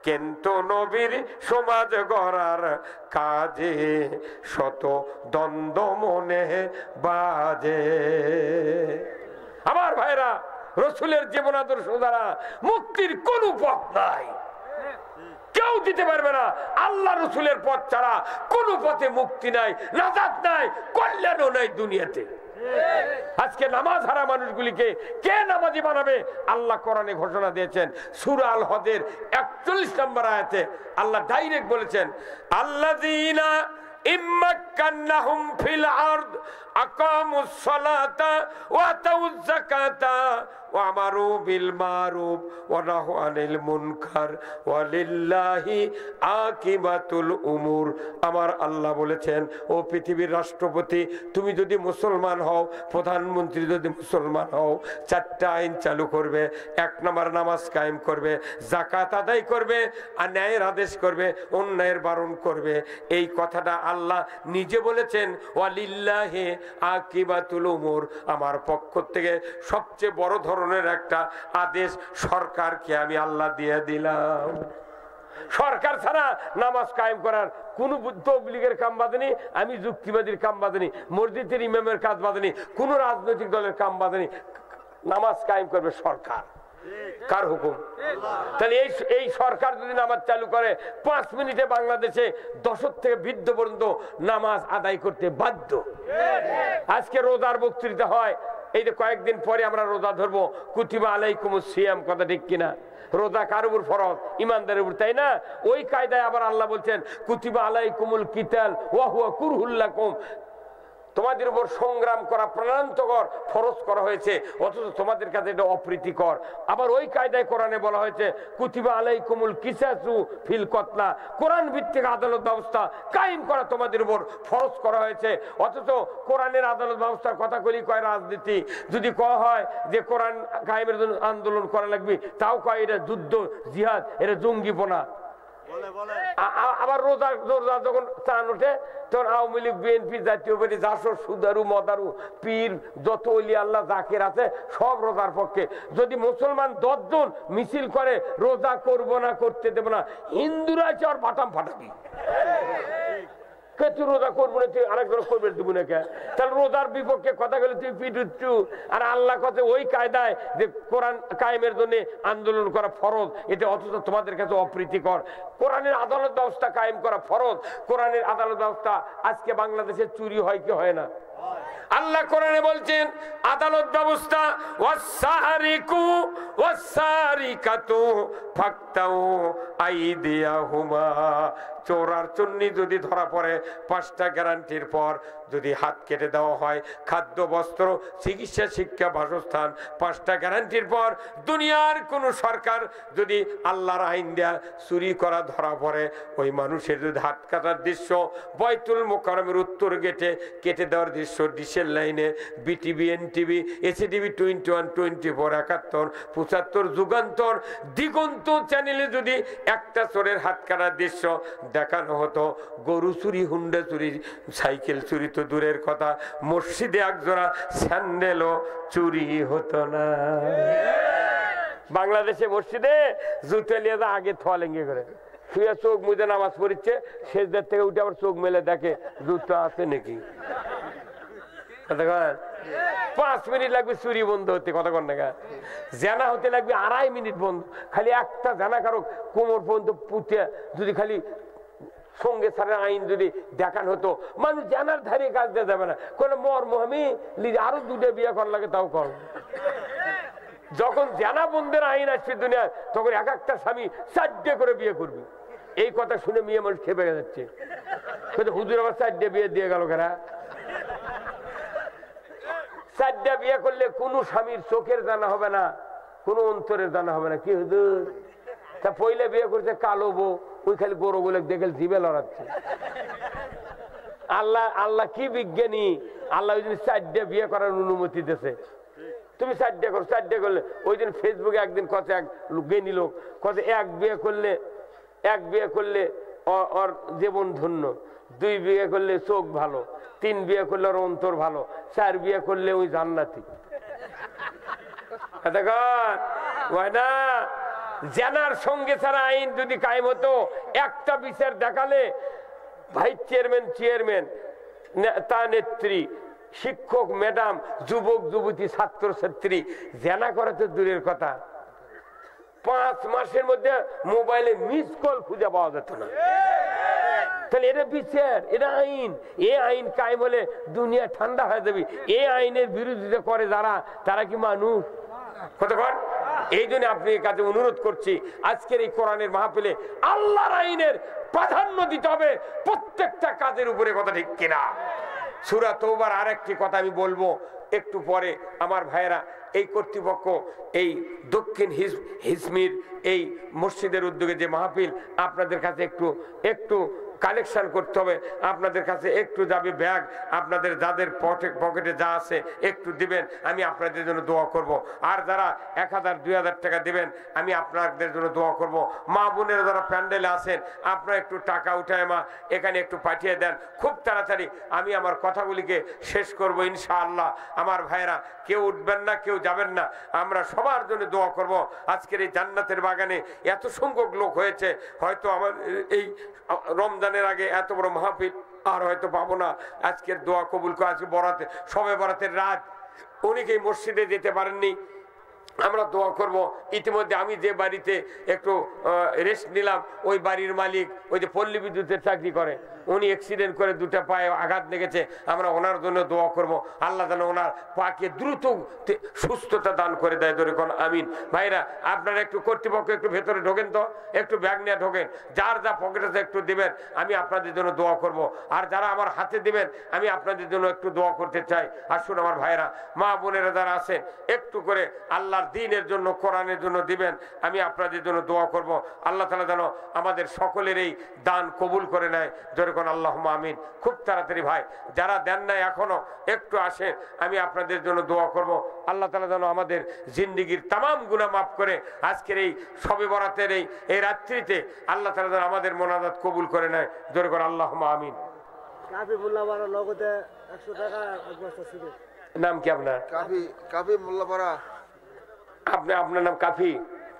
কিন্তু নবীর সমাজ গড়ার কাজে শত দ্বন্দ্ব মনে বাজে। আমার ভাইরা, রাসূলের জীবন আদর্শ দ্বারা মুক্তির কোনো পথ নাই, কেউ দিতে পারবে না। আল্লাহ রাসূলের পথ ছাড়া কোনো পথে মুক্তি নাই, নাজাত নাই, কল্যাণও নাই দুনিয়াতে। আজকে নামাজ হারা মানুষগুলিকে কে নামাজি বানাবে? আল্লাহ কোরআনে ঘোষণা দিয়েছেন সূরা আল হদের 41 নম্বর আয়াতে আল্লাহ ডাইরেক্ট বলেছেন আল্লাযীনা ইম্মাক্কান্নাহুম ফিল আরদ আকামুস সালাতা ওয়া আতাউজ যাকাতা ওয়া আমারু বিল মারুফ ওয়া নাহু আনিল মুনকার ওয়া লিল্লাহি আকিবাতুল উমুর। আমার আল্লাহ বলেছেন ও পৃথিবীর রাষ্ট্রপতি, তুমি যদি মুসলমান হও, প্রধানমন্ত্রী যদি মুসলমান হও, 4টা আইন চালু করবে। 1 নম্বর নামাজ কায়েম করবে, যাকাত আদায় করবে, আর ন্যায়ের আদেশ করবে, অন্যায়ের বারণ করবে। এই কথাটা আল্লাহ নিজে বলেছেন ওয়া লিল্লাহি আকিবাতুল উমুর। আমার পক্ষ থেকে সবচেয়ে বড় ধরনের একটা আদেশ সরকারকে আমি আল্লাহ দিয়ে দিলাম। সরকার ছাড়া নামাজ কায়েম করার কোন তবলিগের কাম বাঁধেনি, আমি যুক্তিবাদীর কাম বাঁধেনি, মসজিদের ইমামের কাজ বাঁধেনি, কোন রাজনৈতিক দলের কাম বাঁধেনি। নামাজ কায়েম করবে সরকার। কার হুকুম? তাহলে এই সরকার যদি নামাজ চালু করে 5 মিনিটে বাংলাদেশে 10 থেকে বৃদ্ধ পর্যন্ত নামাজ আদায় করতে বাধ্য। আজকে রোজার বক্তৃতা হয়, এই যে কয়েকদিন পরে আমরা রোজা ধরবো, কুতিবা আলাইকুমুস সিয়াম, কথা ঠিক কিনা? রোজা কার উপর ফরজ? ইমানদারের উপর, তাই না? ওই কায়দায় আবার আল্লাহ বলছেন কুতিবা আলাইকুমুল কিতাল ওয়া হুয়া কুরহুল লাকুম, তোমাদের উপর সংগ্রাম করা প্রাণান্তকর ফরজ করা হয়েছে, অথচ তোমাদের কাছে এটা অপ্রীতিকর। আবার ওই কায়দায় কোরআনে বলা হয়েছে কুতিবা আলাইকুমুল কিসাসু ফিল কতলা, কোরআন ভিত্তিক আদালত ব্যবস্থা কায়েম করা তোমাদের উপর ফরজ করা হয়েছে, অথচ কোরআনের আদালত ব্যবস্থার কথা কলি কয় রাজনীতি। যদি কয়া হয় যে কোরআন কায়েমের জন্য আন্দোলন করা লাগবে, তাও কয় এটা যুদ্ধ জিহাদ, এটা জঙ্গিপনা। আবার রোজা রোজা যখন চান ওঠে তখন আওয়ামী লীগ বিএনপি জাতীয় পার্টি জাসর সুদারু মদারু পীর যত ওলি আল্লাহ জাকির আছে সব রোজার পক্ষে। যদি মুসলমান 10 জন মিছিল করে রোজা করব না, করতে দেব না, হিন্দুরা আছে আর বাটাম ফাটাবি, তুই রোজা করবো না, তুই আরেকজন করবে দেবো না কে? তাহলে রোজার বিপক্ষে কথা বলে তুই পিটুচ্ছু। আর আল্লাহ কথা ওই কায়দায় যে কোরআন কায়েমের জন্য আন্দোলন করা ফরজ, এটা অথচ তোমাদের কাছে অপ্রীতিকর। কোরআনের আদালত ব্যবস্থা কায়েম করা ফরজ। কোরআনের আদালত ব্যবস্থা আজকে বাংলাদেশে চুরি হয় কি হয় না? আল্লাহ কোরআনে বলছেন আদালত ব্যবস্থা ওয়াসসারিকু ওয়াসসারিকাতু ফাকতাউ আইদিয়াহুমা, চোর আর চুন্নি যদি ধরা পড়ে 5টা গ্যারান্টির পর যদি হাত কেটে দেওয়া হয়, খাদ্য বস্ত্র চিকিৎসা শিক্ষা বাসস্থান 5টা গ্যারান্টির পর দুনিয়ার কোন সরকার যদি আল্লাহর আইন দেয়া চুরি করা ধরা পড়ে, ওই মানুষের যদি হাত কাটার দৃশ্য বাইতুল মোকাররমের উত্তর গেটে কেটে দেওয়ার দৃশ্য ডিশের লাইনে বিটিভি এনটিভি এসিটিভি 21 24 71 75 যুগান্তর দিগন্ত চ্যানেলে যদি একটা চোরের হাত কাটার দৃশ্য দেখানো হতো, গরু চুরি হুন্ডা চুরি সাইকেল চুরি তো দূরের কথা, মসজিদে একজোড়া স্যান্ডেলও চুরি হতো না। বাংলাদেশে মসজিদে জুতো নিয়ে যা আগে থোয়া লেঙ্গে করে শুয়ে চোখ মুজে নামাজ পড়িচ্ছে, শেষদের থেকে উঠে আবার চোখ মেলে দেখে জুতো আছে নাকি। 5 মিনিট লাগবে চুরি বন্ধ হতে, কতক্ষণ টাকা জেনা হতে লাগবে 2.5 মিনিট বন্ধ। খালি একটা জেনা কারো কোমর পর্যন্ত পুঁতে যদি খালি সঙ্গে সারা আইন যদি দেখান হতো, মানুষ জানার ধারে কাজ দিয়ে যাবে না। কোন মর মহামি আরো 2টা বিয়ে করার লাগে তাও কর। যখন জানা বন্ধের আইন আসবে দুনিয়া, তখন এক একটা স্বামী 4টে করে বিয়ে করবি। এই কথা শুনে মেয়ে মানুষ খেপে যাচ্ছে, হুজুর আবার 4টে বিয়ে দিয়ে গেল কেনা? 4টে বিয়ে করলে কোনো স্বামীর চোখের জানা হবে না, কোনো অন্তরের জানা হবে না। কি হুজুর তা পয়লা বিয়ে করছে কালো বউ, ওই খালি গরু গুলো দেখে জিভে লড়াচ্ছে। আল্লাহ কি বিজ্ঞানী, আল্লাহ ওই দিন 4টে বিয়ে করার অনুমতি দিয়েছে। তুমি 4টে করো, 4টে করলে ওই দিন ফেসবুকে একদিন কত এক জ্ঞানী লোক কত এক বিয়ে করলে ওর জীবন ধন্য, 2 বিয়ে করলে চোখ ভালো, 3 বিয়ে করলে ওর অন্তর ভালো, 4 বিয়ে করলে ওই জান্নাতি। না জানার সঙ্গে ছাড়া আইন যদি কায়েম হতো, একটা বিচার দেখালে ভাইস চেয়ারম্যান নেতা নেত্রী শিক্ষক ম্যাডাম যুবক যুবতী ছাত্র ছাত্রী জানা করা তো দূরের কথা, 5 মাসের মধ্যে মোবাইলে মিস কল খুঁজে পাওয়া যেত না। তাহলে এটা বিচার, এটা আইন। এই আইন কায়েম হলে দুনিয়া ঠান্ডা হয়ে যাবে। এই আইনের বিরোধিতা করে যারা, তারা কি মানুষ? কতক্ষণ এই জন্য আপনি কাছে অনুরোধ করছি, আজকের এই কোরআনের মাহফিলে আল্লাহর আইনের প্রাধান্য দিতে হবে প্রত্যেকটা কাজের উপরে, কথা ঠিক কিনা? সূরা তওবার আরেকটি কথা আমি বলবো একটু পরে। আমার ভাইয়েরা, এই কর্তৃপক্ষ এই দক্ষিণ হিজমির এই মসজিদের উদ্যোগে যে মাহফিল, আপনাদের কাছে একটু কালেকশন করতে হবে, আপনাদের কাছে একটু যাবে ব্যাগ, আপনাদের যাদের পকেটে যা আছে একটু দিবেন, আমি আপনাদের জন্য দোয়া করব। আর যারা 1000 2000 টাকা দিবেন, আমি আপনাদের জন্য দোয়া করব। মা বোনেরা যারা প্যান্ডেলে আছেন, আপনারা একটু টাকা উঠায় মা এখানে একটু পাঠিয়ে দেন খুব তাড়াতাড়ি। আমি আমার কথাগুলিকে শেষ করব ইনশাআল্লাহ। আমার ভাইয়েরা, কেউ উঠবেন না, কেউ যাবেন না, আমরা সবার জন্য দোয়া করব। আজকের এই জান্নাতের বাগানে এত সংখ্যক লোক হয়েছে, হয়তো আমার এই রমজানের আগে এত বড় মাহফিল আর হয়তো পাবো না। আজকের দোয়া কবুল করে। আজকে বরাতে, সবে বরাতের রাত, অনেকেই মসজিদে যেতে পারেননি, আমরা দোয়া করব। ইতিমধ্যে আমি যে বাড়িতে একটু রেস্ট নিলাম, ওই বাড়ির মালিক ওই যে পল্লী বিদ্যুতের চাকরি করে, উনি অ্যাক্সিডেন্ট করে দুটো পায়ে আঘাত লেগেছে। আমরা ওনার জন্য দোয়া করব, আল্লাহ যেন ওনার পাকে দ্রুত সুস্থতা দান করে দেয়। ধরে কোন আমিন। ভাইরা আপনারা একটু কর্তৃপক্ষ একটু ভেতরে ঢোকেন তো, একটু ব্যাগ নিয়ে ঢোকেন, যার যা পকেট আছে একটু দিবেন, আমি আপনাদের জন্য দোয়া করব। আর যারা আমার হাতে দিবেন আমি আপনাদের জন্য একটু দোয়া করতে চাই। আসুন আমার ভাইরা, মা বোনেরা যারা আছেন একটু করে আল্লাহর দ্বীনের জন্য, কোরআনের জন্য দিবেন, আমি আপনাদের জন্য দোয়া করব। আল্লাহ তাআলা যেন আমাদের সকলের এই দান কবুল করে নেয়। যেরকম আল্লাহুম্মা আমিন। খুব তাড়াতাড়ি ভাই, যারা দেন নাই এখনো একটু আসেন, আমি আপনাদের জন্য দোয়া করব। আল্লাহ তাআলা যেন আমাদের জিন্দেগির তামাম গুনাহ মাফ করে আজকের এই শবে বরাতের এই রাত্রিতে আল্লাহ তাআলা যেন আমাদের মোনাজাত কবুল করে নেয়। যেরকম আল্লাহুম্মা আমিন। কাফি মোল্লাপাড়া নগদে 100 টাকা এক বস্তা ছিল। নাম কি আপনার? কাফি মোল্লাপাড়া। আপনার নাম কাফি?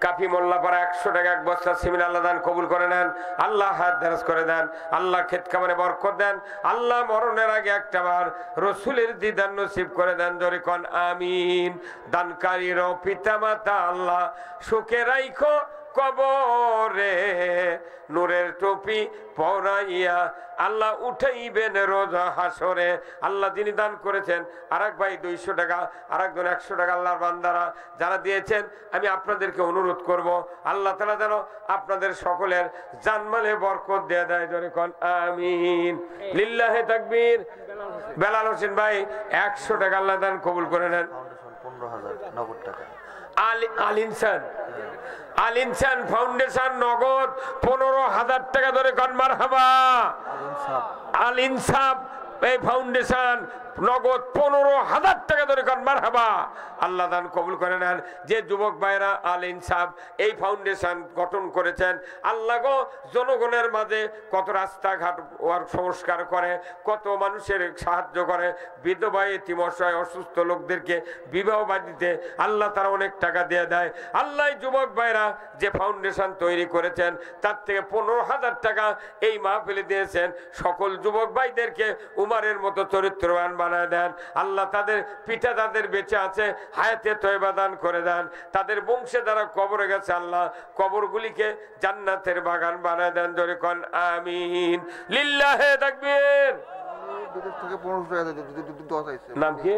কাফি মোল্লাপাড়া 100 টাকা এক বস্তা সিমেন্ট আল্লাহ দান কবুল করে নেন। আল্লাহ হাত দারাজ করে দেন, আল্লাহ ক্ষেত খামারে বরকত দেন, আল্লাহ মরণের আগে একটা বার রসুলের দিদার নসিব করে দেন। জোরে কোন আমিন। দানকারীর পিতা মাতা আল্লাহ সুখে রাইখো কবরে, নূরের টুপি পরাইয়া আল্লাহ উঠাইবেন রোজা হাসরে। আল্লাহ যিনি দান করেছেন, আরেক ভাই 200 টাকা, আরেকজন 100 টাকা, আল্লাহর বান্দারা যারা দিয়েছেন, আমি আপনাদেরকে অনুরোধ করব আল্লাহ তাআলা যেন আপনাদের সকলের জানমালে বরকত দিয়ে দেয়। জোরে কোন আমিন। লিল্লাহে তাকবীর। বেলাল হোসেন ভাই 100 টাকা আল্লাহ দান কবুল করে নেন। 15,090 টাকা। আল ইনসান ফাউন্ডেশন নগদ 15,000 টাকা। ধরে কোন মারহাবা। আল ইনসাফ এই ফাউন্ডেশন নগদ 15,000 টাকা। ধরে কোন মারহাবা। আল্লাহ দান কবুল করে নেন। যে যুবক ভাইরা আল ইনসাফ এই ফাউন্ডেশন গঠন করেছেন, আল্লাহ গো জনগণের মাঝে কত রাস্তাঘাট সংস্কার করে, কত মানুষের সাহায্য করে, বিধবা এতিম অসহায় অসুস্থ লোকদেরকে বিবাহ বাড়িতে আল্লাহ তারা অনেক টাকা দিয়ে দেয়। আল্লাহ যুবক ভাইরা যে ফাউন্ডেশন তৈরি করেছেন তার থেকে 15,000 টাকা এই মাহফিলে দিয়েছেন। সকল যুবক ভাইদেরকে উমারের মতো চরিত্রবান বানায় দেন। আল্লাহ তাদের পিতা তাদের বেঁচে আছে, হায়াতে তয়বা দান করে দেন। তাদের বংশে যারা কবরে গেছে আল্লাহ কবরগুলিকে জান্নাতের বাগান বানায় দেন। জোরে কোন আমিন। লিল্লাহে তাকবীর। নাম কি?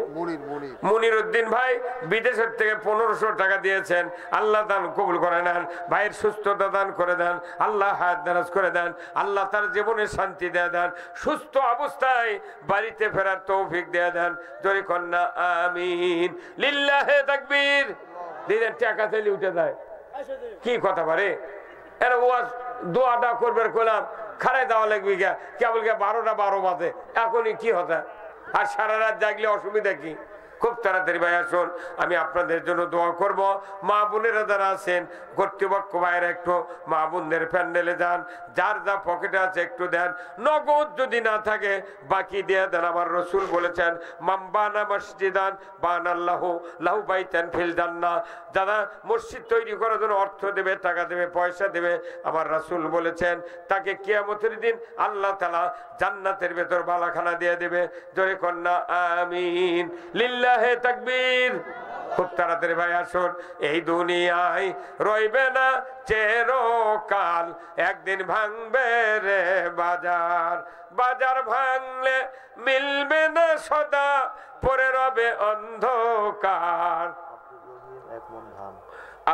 মুনির উদ্দিন ভাই বিদেশের থেকে 1500 টাকা দিয়েছেন। আল্লাহ দান কবুল করে নেন, ভাইয়ের সুস্থতা দান করে দেন, আল্লাহ হায়াত দারাজ করে দেন, আল্লাহ তার জীবনে শান্তি দিয়ে দেন, সুস্থ অবস্থায় বাড়িতে ফেরার তৌফিক দিয়ে দেন। জোরে কন্যা আমিন। লিল্লাহে তাকবীর। দিলেন টাকা চাইলে উঠে যায়, কি কথা পারে এর ওয়াজ দোয়াটা করবার করলাম, খারাই দেওয়া লাগবে গা কেবল গা 12টা 12 বাজে, এখনই কি হতা আর সারা রাত জাগলে অসুবিধা কি? খুব তাড়াতাড়ি ভাই আসুন, আমি আপনাদের জন্য দোয়া করব। মা বোনেরা যারা আছেন কর্তৃপক্ষ ভাইয়েরা একটু মা বোনদের প্যান্ডেলে যান, যার যা পকেটে আছে একটু দেন, নগদ যদি না থাকে বাকি দিয়ে দেন। আমার রসুল বলেছেন মাম্বানা মসজিদান বানাল্লাহু লাহু বাইতান ফিল জান্নাহ। যারা মসজিদ তৈরি করার জন্য অর্থ দেবে, টাকা দেবে, পয়সা দেবে, আমার রাসূল বলেছেন তাকে কিয়ামতের দিন আল্লাহ তাআলা জান্নাতের ভেতর বালাখানা দিয়ে দেবে। জোরে কন্যা আমিন। লিল্লাহে তাকবীর। খুব তাড়াতাড়ি ভাই আসুন, এই দুনিয়ায় রইবে না চিরকাল, একদিন ভাঙবে রে বাজার, বাজার ভাঙলে মিলবে না সদা, পরে রবে অন্ধকার।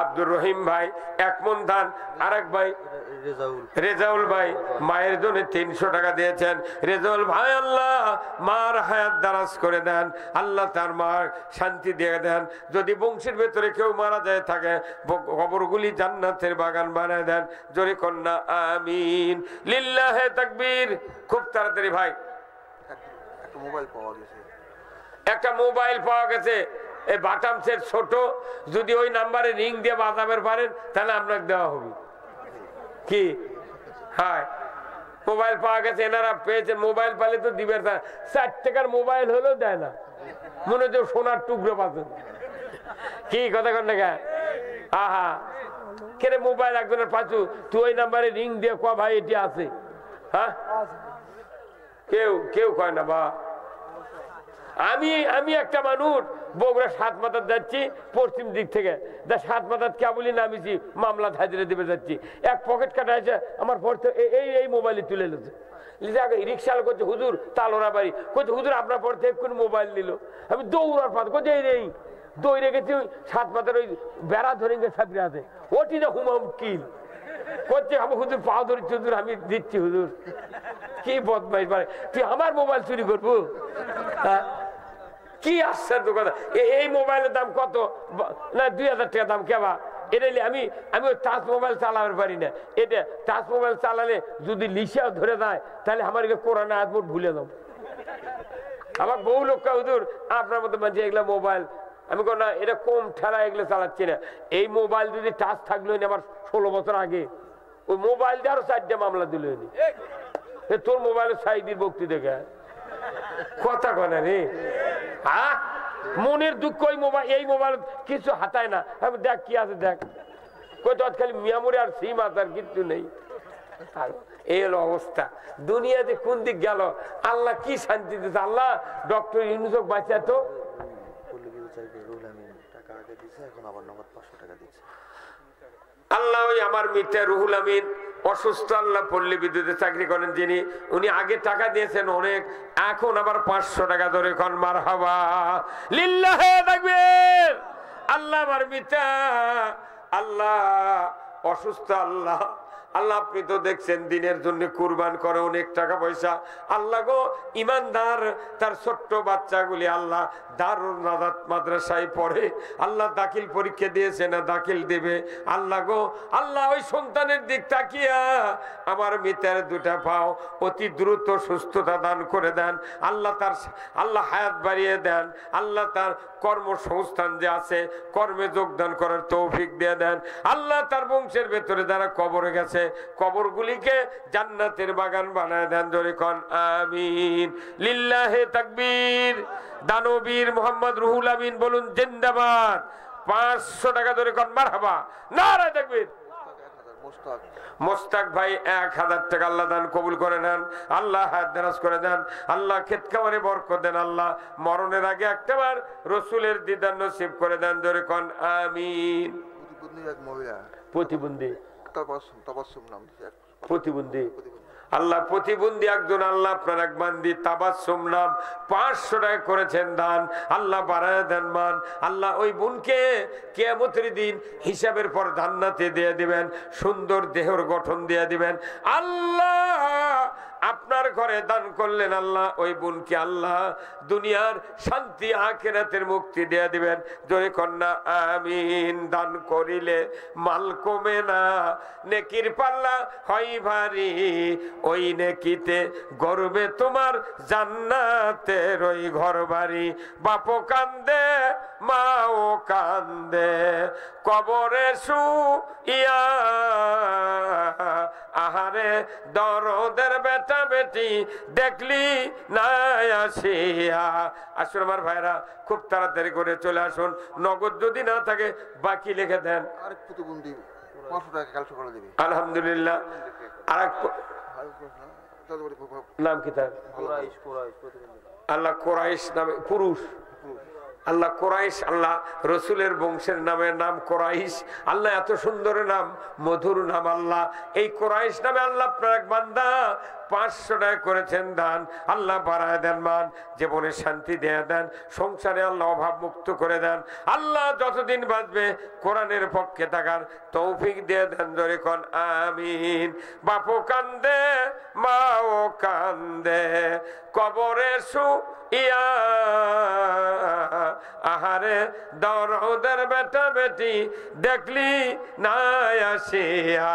আব্দুর রহিম ভাই 1 মণ ধান, আরেক ভাই রেজাউল ভাই মায়ের জন্য 300 টাকা দিয়েছেন। রেজাউল ভাই আল্লাহ মার হায়াত দারাজ করে দেন, আল্লাহ তার মার শান্তি দিয়ে দেন। যদি বংশের ভেতরে কেউ মারা যায় থাকে কবরগুলি জান্নাতের বাগান বানায় দেন। জোরে কন্যা আমিন। লিল্লাহে তাকবীর। খুব তাড়াতাড়ি ভাই একটা মোবাইল পাওয়া গেছে, এই বাটাম সেট ছোট, যদি ওই নাম্বারে রিং দিয়ে বাজাবের পারেন তাহলে আপনাকে দেওয়া হবে। কি হ্যাঁ মোবাইল পাওয়া গেছে, এনারা পেয়েছেন। মোবাইল পালে তো দিবেন, 4 টাকার মোবাইল হলেও দেয় না, মনে হচ্ছে সোনার টুকরো পাচ্ছেন। কি কথা কন না? আহা কেরে মোবাইল একজনের পাচ্ছু, তুই ওই নাম্বারে রিং দিয়ে ক ভাই এটি আছে। হ্যাঁ কেউ কয় না বা আমি আমি একটা মানুষ বগুড়া সাত মাথার যাচ্ছি পশ্চিম দিক থেকে, সাত মাথার কেবলই নামিছি মামলা হাজিরা দিবে যাচ্ছি, এক পকেট কাটা আছে আমার পড়তে এই মোবাইলে তুলে নিচ্ছে। রিক্সাল করছে হুজুর তালোরা বাড়ি, করছে হুজুর আপনার পর থেকে কোন মোবাইল নিল। আমি দৌড়ার পাত করছে এই দৌড়ে গেছি ওই সাত মাথার ওই বেড়া ধরে গেছে সাবরি হাতে, ওটি না হুমাম কিল করছে। আমি হুজুর পা ধরছি হুজুর, আমি দিচ্ছি হুজুর। কি বদমাইশ পারে, তুই আমার মোবাইল চুরি করবো? কি আশ্চর্য কথা। এই মোবাইলের দাম কত না 2000 টাকা দাম কেবা। এটা আমি আমি ওই টাচ মোবাইল চালাতে পারি না। এটা টাচ মোবাইল চালালে যদি লিশাও ধরে দেয় তাহলে আমার কোরআন আয়াত মোট ভুলে দাও। আমার বহু লোক হুজুর আপনার মতো মাঝে এগুলা মোবাইল, আমি কো না এটা কম ঠেলা এগুলো চালাচ্ছি না। এই মোবাইল যদি টাচ থাকলো আমার 16 বছর আগে ওই মোবাইল দিয়ে আরো 4টা মামলা দিল। তোর মোবাইলের সাইদির ভক্তি দেখে কথা কনা রে। হ্যাঁ মনের দুঃখ ওই মোবাইল, এই মোবাইল কিছু হাতায় না। আমি দেখ কি আছে দেখ, কই তো খালি মেমোরি আর সিম আছে আর কিচ্ছু নেই। আর এই হলো অবস্থা। দুনিয়াতে কোন দিক গেল, আল্লাহ কি শান্তি দিচ্ছে। আল্লাহ ডক্টর ইউনুসক বাঁচা তো আল্লাহ ওই আমার মিত্র রুহুল আমিন অসুস্থ, আল্লাহ পল্লী বিদ্যুতে চাকরি করেন যিনি, উনি আগে টাকা দিয়েছেন অনেক, এখন আবার 500 টাকা ধরে কোন মারহাবা লিল্লাহে তাকবীর। আল্লাহ আমার মিত্র আল্লাহ অসুস্থ, আল্লাহ আল্লাহ আপনি তো দেখছেন দিনের জন্য কুরবান করে অনেক টাকা পয়সা। আল্লাহ গো ইমানদার তার ছোট্ট বাচ্চাগুলি আল্লাহ দারুল নাজাত মাদ্রাসায় পড়ে, আল্লাহ দাখিল পরীক্ষা দিয়েছে না দাখিল দেবে। আল্লাহ গো আল্লাহ ওই সন্তানের দিক তাকিয়া আমার মিতার দুটা পাও অতি দ্রুত সুস্থতা দান করে দেন আল্লাহ, তার আল্লাহ হায়াত বাড়িয়ে দেন আল্লাহ, তার কর্মসংস্থান যে আছে কর্মে যোগদান করার তৌফিক দিয়ে দেন আল্লাহ, তার বংশের ভেতরে যারা কবরে গেছে কবরগুলিকে জান্নাতের বাগান বানায় দেন। জোরে কোন আমিন লিল্লাহে তাকবীর। দানবীর মোহাম্মদ রুহুল আমিন বলুন জিন্দাবাদ। 500 টাকা ধরে কোন মারহাবা নারে তাকবীর। মোস্তাক ভাই 1000 টাকা আল্লাহ দান কবুল করে নেন, আল্লাহ হায়াত দারাজ করে দেন, আল্লাহ ক্ষেত খামারে বরকত দেন, আল্লাহ মরণের আগে একটাবার রসুলের দিদার নসিব করে দেন। জোরে কোন আমিন। প্রতিবন্ধী প্রতিবন্ধী আল্লাহ প্রতিবন্ধী একজন আল্লাহ আপনার এক বান্দি তাবাসসুম নাম 500 টাকা করেছেন দান, আল্লাহ বাড়ায় দেন মান। আল্লাহ ওই বোনকে কিয়ামতের দিন হিসাবের পর জান্নাতে দিয়ে দিবেন, সুন্দর দেহের গঠন দিয়ে দিবেন আল্লাহ। আপনার ঘরে দান করলেন আল্লাহ, ওই বোনকে আল্লাহ দুনিয়ার শান্তি আখিরাতের মুক্তি দিয়ে দিবেন। জোরে কন্যা আমিন। দান করিলে মাল কমে না, নেকির পাল্লা হয় ভারী, ওই নেকিতে গর্বে তোমার জান্নাতের ওই ঘর বাড়ি। বাপও কান্দে মাও কান্দে কবরে শুইয়া, আহারে দরদের বেটা বেটি দেখলি না আসিয়া। আসুন আমার ভাইরা খুব তাড়াতাড়ি করে চলে আসুন, নগদ যদি না থাকে বাকি লিখে দেন। আলহামদুলিল্লাহ। আর নাম কি তার? আল্লাহ কোরাইশ নামে পুরুষ, আল্লাহ কোরাইশ, আল্লাহ রসুলের বংশের নামে নাম কোরাইশ। আল্লাহ এত সুন্দর নাম, মধুর নাম আল্লাহ। এই কোরাইশ নামে আল্লাহ আপনার এক বান্দা 500 টাকা করেছেন দান, আল্লাহ বাড়ায় দেন মান, জীবনে শান্তি দিয়ে দেন, সংসারে আল্লাহ অভাব মুক্ত করে দেন আল্লাহ। যতদিন বাঁচবে কোরআনের পক্ষে থাকার তৌফিক দিয়ে দেন। জোরে কোন আমিন। বাপও কান্দে মাও কান্দে কবরে শুইয়া, আহারে দরদের বেটা বেটি দেখলি না আসিয়া।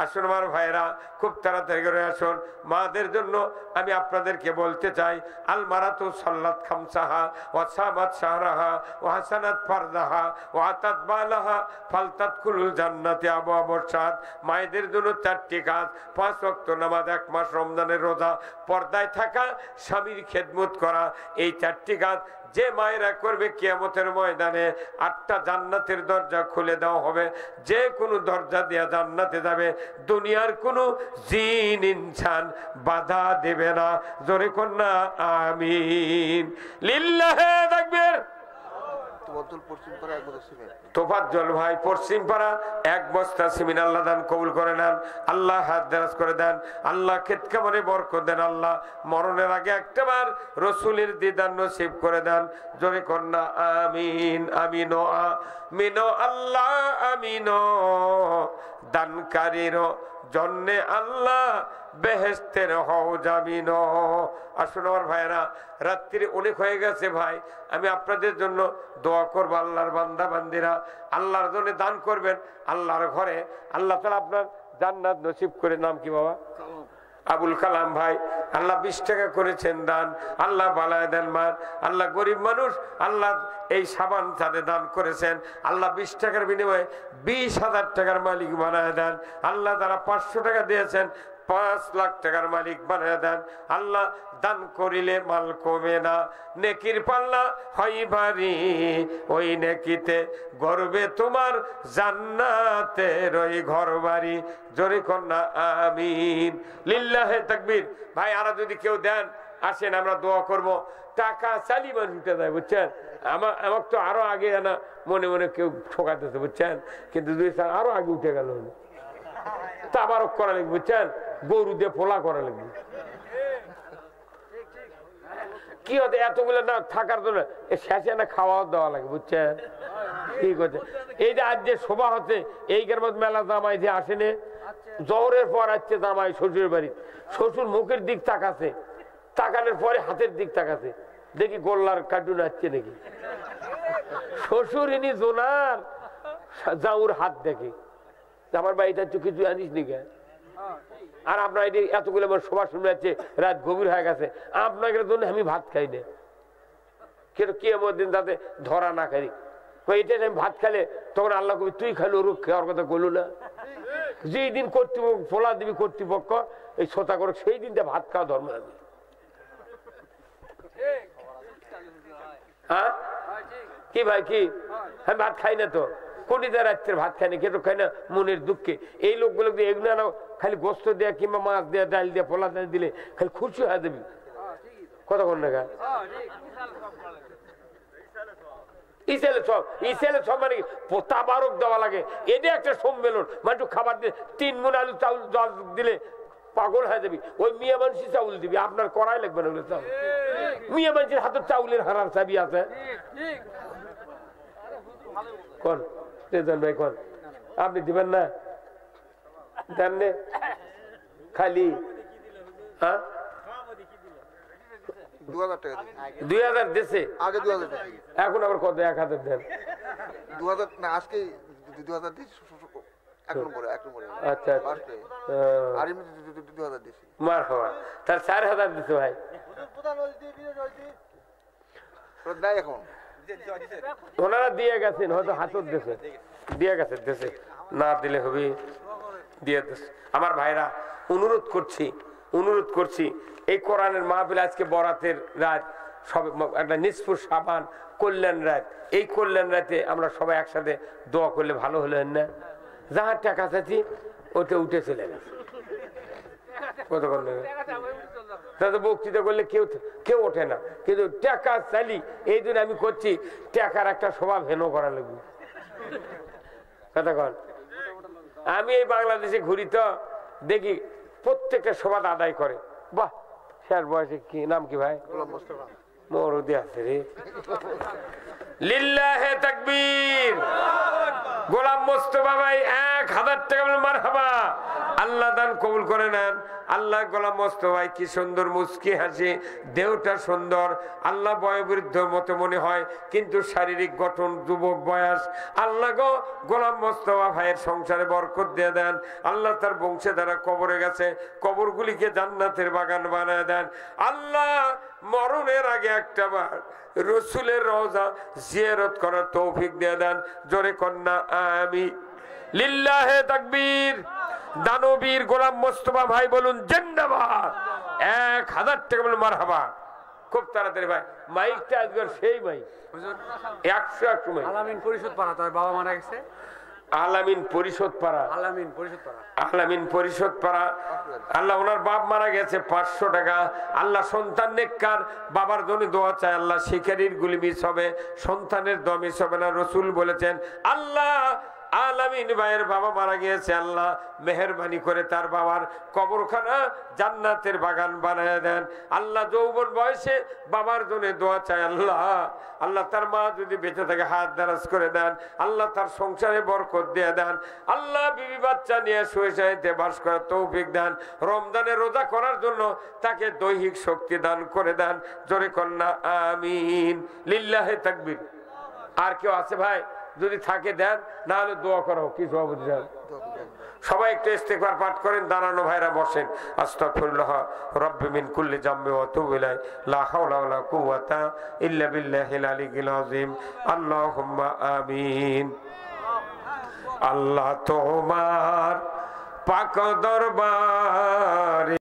আসুন আমার ভাইরা খুব তাড়াতাড়ি করে আসুন। মাদের জন্য আমি আপনাদেরকে বলতে চাই, আল মারাতু সাল্লাত খামসাহা ওয়া সামাত শাহরাহা ওয়া হাসানাত ফারজাহা ওয়া আতাত বালাহা ফালতাদখুলুল জান্নাতি আবওয়াবুশ শাহাদ। মায়েদের জন্য 4টি কাজ, 5 ওয়াক্ত নামাজ, 1 মাস রমজানের রোজা, পর্দায় থাকা, স্বামীর খেদমত করা, এই 4টি কাজ যে মায়েরা করবে কিয়ামতের ময়দানে 8টা জান্নাতের দরজা খুলে দেওয়া হবে। যে কোনো দরজা দিয়ে জান্নাতে যাবে দুনিয়ার কোনো জিন ইনসান বাধা দেবে না। জোরে কন্যা আমিন। লিল্লাহে তাকবীর। তোফাজ্জল ভাই পশ্চিম পাড়া 1 বস্তা সিমেন্ট আল্লাহ দান কবুল করে নেন, আল্লাহ হাত দেরাজ করে দেন, আল্লাহ ক্ষেত খামারে বরকত দেন, আল্লাহ মরণের আগে একটাবার রসুলের দিদার নসিব করে দেন। জোরে কন্যা আমিন। আমিন আমিন আল্লাহ আমিন। দানকারীর জন্যে আল্লাহ বেহেশতের হও জামিন। আসুন আমার ভাইরা, রাত্রি অনেক হয়ে গেছে ভাই, আমি আপনাদের জন্য দোয়া করব। আল্লাহর বান্দা বান্দিরা আল্লাহর জন্য দান করবেন আল্লাহর ঘরে, আল্লাহ তাআলা আপনার জান্নাত নসিব করে। নাম কি বাবা? আবুল কালাম ভাই, আল্লাহ 20 টাকা করেছেন দান, আল্লাহ বালায় দেন মার। আল্লাহ গরিব মানুষ, আল্লাহ এই সাবান তাদের দান করেছেন, আল্লাহ 20 টাকার বিনিময়ে 20,000 টাকার মালিক বানায় দেন। আল্লাহ তারা 500 টাকা দিয়েছেন, 5 লাখ টাকার মালিক বানায় দেন। আল্লাহ দান করিলে মাল কমে না, নেকির পাল্লা হয় ভারী, ওই নেকিতে গর্বে তোমার জান্নাতের ওই ঘর বাড়ি। জোরে কন্যা আমিন। লিল্লাহে তাকবীর। ভাই আর যদি কেউ দেন আসেন আমরা দোয়া করব। টাকা চালি মানুষ উঠে যায় বুঝছেন, আমার তো আরো আগে না মনে মনে কেউ ঠকাতেছে বুঝছেন, কিন্তু আরো আগে উঠে গেল, তাবারক করা লাগবে বুঝছেন, গরু দিয়ে ফোলা করা লাগবে। কি হতে এতগুলো না থাকার জন্য শেষে না খাওয়া দেওয়া লাগে বুঝছেন, ঠিক আছে। এই যে আজ যে শোভা হচ্ছে এই গ্রামের মেলা জামাই যে আসেনে, জহরের পর আসছে জামাই শ্বশুরের বাড়ি, শ্বশুর মুখের দিক তাকাছে, তাকানোর পরে হাতের দিক তাকাছে, দেখি গোল্লার কার্টুন আসছে নাকি, শ্বশুর ইনি জোনার জাউর হাত দেখে, আমার বাড়িটা একটু কিছু আনিস নি কে। আর আপনার এতগুলো আমার সবার শুনে যাচ্ছে, রাত গভীর হয়ে গেছে, আপনাকে জন্য আমি ভাত খাই না, কিন্তু কি এমন দিন যাতে ধরা না খাই। এটা আমি ভাত খাইলে তখন আল্লাহ কবি তুই খাইলে ওর খাওয়ার কথা বললো না, যেই দিন কর্তৃপক্ষ ফোলা দিবি কর্তৃপক্ষ এই শ্রোতা করো, সেই দিনটা ভাত খাওয়া ধর্ম আমি। হ্যাঁ কি ভাই কি, আমি ভাত খাই না তো, কোনটা রাত্রের ভাত খাই না, কেন খাই না মনের দুঃখে। এই লোকগুলো এগুলো না খালি গোস্ত দেয়া কিংবা মাছ দেয়া ডাল দেয়া পোলা দিলে খালি খুশি হয়ে দেবি, কতক্ষণ না মানে তাবারক দেওয়া লাগে, এটা একটা সম্মেলন। মানে খাবার দিয়ে 3 মণ আলু চাউল জল দিলে পাগল হয়ে যাবি, ওই মিয়া মানুষই চাউল দিবি, আপনার করাই লাগবে না চাউল। মিয়া মানুষের হাতে চাউলের হারার চাবি আছে কোন ভাই, কোন আপনি দিবেন না দেন খালি? হ্যাঁ 2000 দেশে আগে 2000, এখন আবার কত 1000 দেন? 2000 না, আজকে 2000 দিছি, এখন পরে আচ্ছা আর এমনি 2000 দিছি। মারহাবা, তার 4000 দিছো ভাই। নাই এখন ওনারা দিয়ে গেছেন, হয়তো হাতত দেশে দিয়ে গেছে, দেশে না দিলে হবে দিয়ে দেশে। আমার ভাইরা অনুরোধ করছি এই কোরআনের মাহফিল আজকে বরাতের রাত, সব একটা নিষ্পুর সাবান কল্যাণ রাত, এই কল্যাণ রাতে আমরা সবাই একসাথে দোয়া করলে ভালো হলো না? যাহার টাকা চাচ্ছি ওটা উঠে চলে গেছে, কতক্ষণ তাতে বক্তৃতা করলে কেউ ওঠে না, কিন্তু টাকা চালি এই জন্য আমি করছি, টাকার একটা স্বভাব হেন করা লাগবে। কতক্ষণ আমি এই বাংলাদেশে ঘুরি তো দেখি প্রত্যেকটা সভা আদায় করে। বাহ, শেষ বয়সে কি নাম কি ভাই? মরুদি আছে রে। লিল্লাহে তাকবীর। গোলাম মোস্তফা ভাই 1000 টাকা মারহাবা, আল্লাহ দান কবুল করে নেন। আল্লাহ গোলাম মোস্তফা ভাই কি সুন্দর মুচকি হাসি, দেহটা সুন্দর, আল্লাহ বয়োবৃদ্ধ মতো মনে হয় কিন্তু শারীরিক গঠন যুবক বয়স। আল্লাহ গো গোলাম মোস্তফা ভাইয়ের সংসারে বরকত দিয়ে দেন। আল্লাহ তার বংশে দ্বারা কবরে গেছে, কবরগুলিকে জান্নাতের বাগান বানায় দেন। আল্লাহ মরণের আগে একটা বার রসুলের রওজা জিয়ারত করার তৌফিক দিয়ে দেন। জোরে কন্যা আমিন। লিল্লাহে তাকবীর। দানবীর গোলাম মোস্তফা ভাই বলুন জিন্দাবাদ। 1000 টাকা বলুন মারহাবা। খুব তাড়াতাড়ি ভাই, মাইকটা আজকের সেই মাইক 100 সময় আলামিন পরিশোধ পাড়া, তার বাবা মারা গেছে। আলামিন পরিষদ পাড়া, আলামিন পরিষদ পাড়া। আল্লাহ ওনার বাপ মারা গেছে, 500 টাকা। আল্লাহ সন্তান নেককার, বাবার জন্য দোয়া চায় আল্লাহ শিকারীর গুলি মিস হবে, সন্তানের দোয়া মিস হবে না। রসুল বলেছেন আল্লাহ আলামিন ভাইয়ের বাবা মারা গিয়েছে, আল্লাহ মেহেরবানি করে তার বাবার কবরখানা জান্নাতের বাগান বানায় দেন। আল্লাহ যৌবন বয়সে বাবার জন্য দোয়া চায় আল্লাহ, আল্লাহ তার মা যদি বেঁচে থাকে হাত দারাজ করে দেন, আল্লাহ তার সংসারে বরকত দিয়ে দেন, আল্লাহ বিবি বাচ্চা নিয়ে সুইসাইতে বাস করার তৌফিক দেন, রমজানে রোজা করার জন্য তাকে দৈহিক শক্তি দান করে দেন। জোরে কন্যা আমিন, লিল্লাহে তাকবীর। আর কেউ আছে ভাই? যদি থাকে দেন, না হলে দোয়া করো। কি সভাপতি সাহেব সবাই একটু ইস্তেগফার পাঠ করেন, দাঁড়ানো ভাইরা বসেন। আস্তাগফিরুল্লাহ রাব্বি মিন কুল্লি জামবি ওয়া আতুবু ইলাইহি লা হাওলা ওয়ালা কুওয়াতা ইল্লা বিল্লাহিল আলিয়্যিল আযীম। আল্লাহুম্মা আমিন। আল্লাহ তোমার পাক দরবারে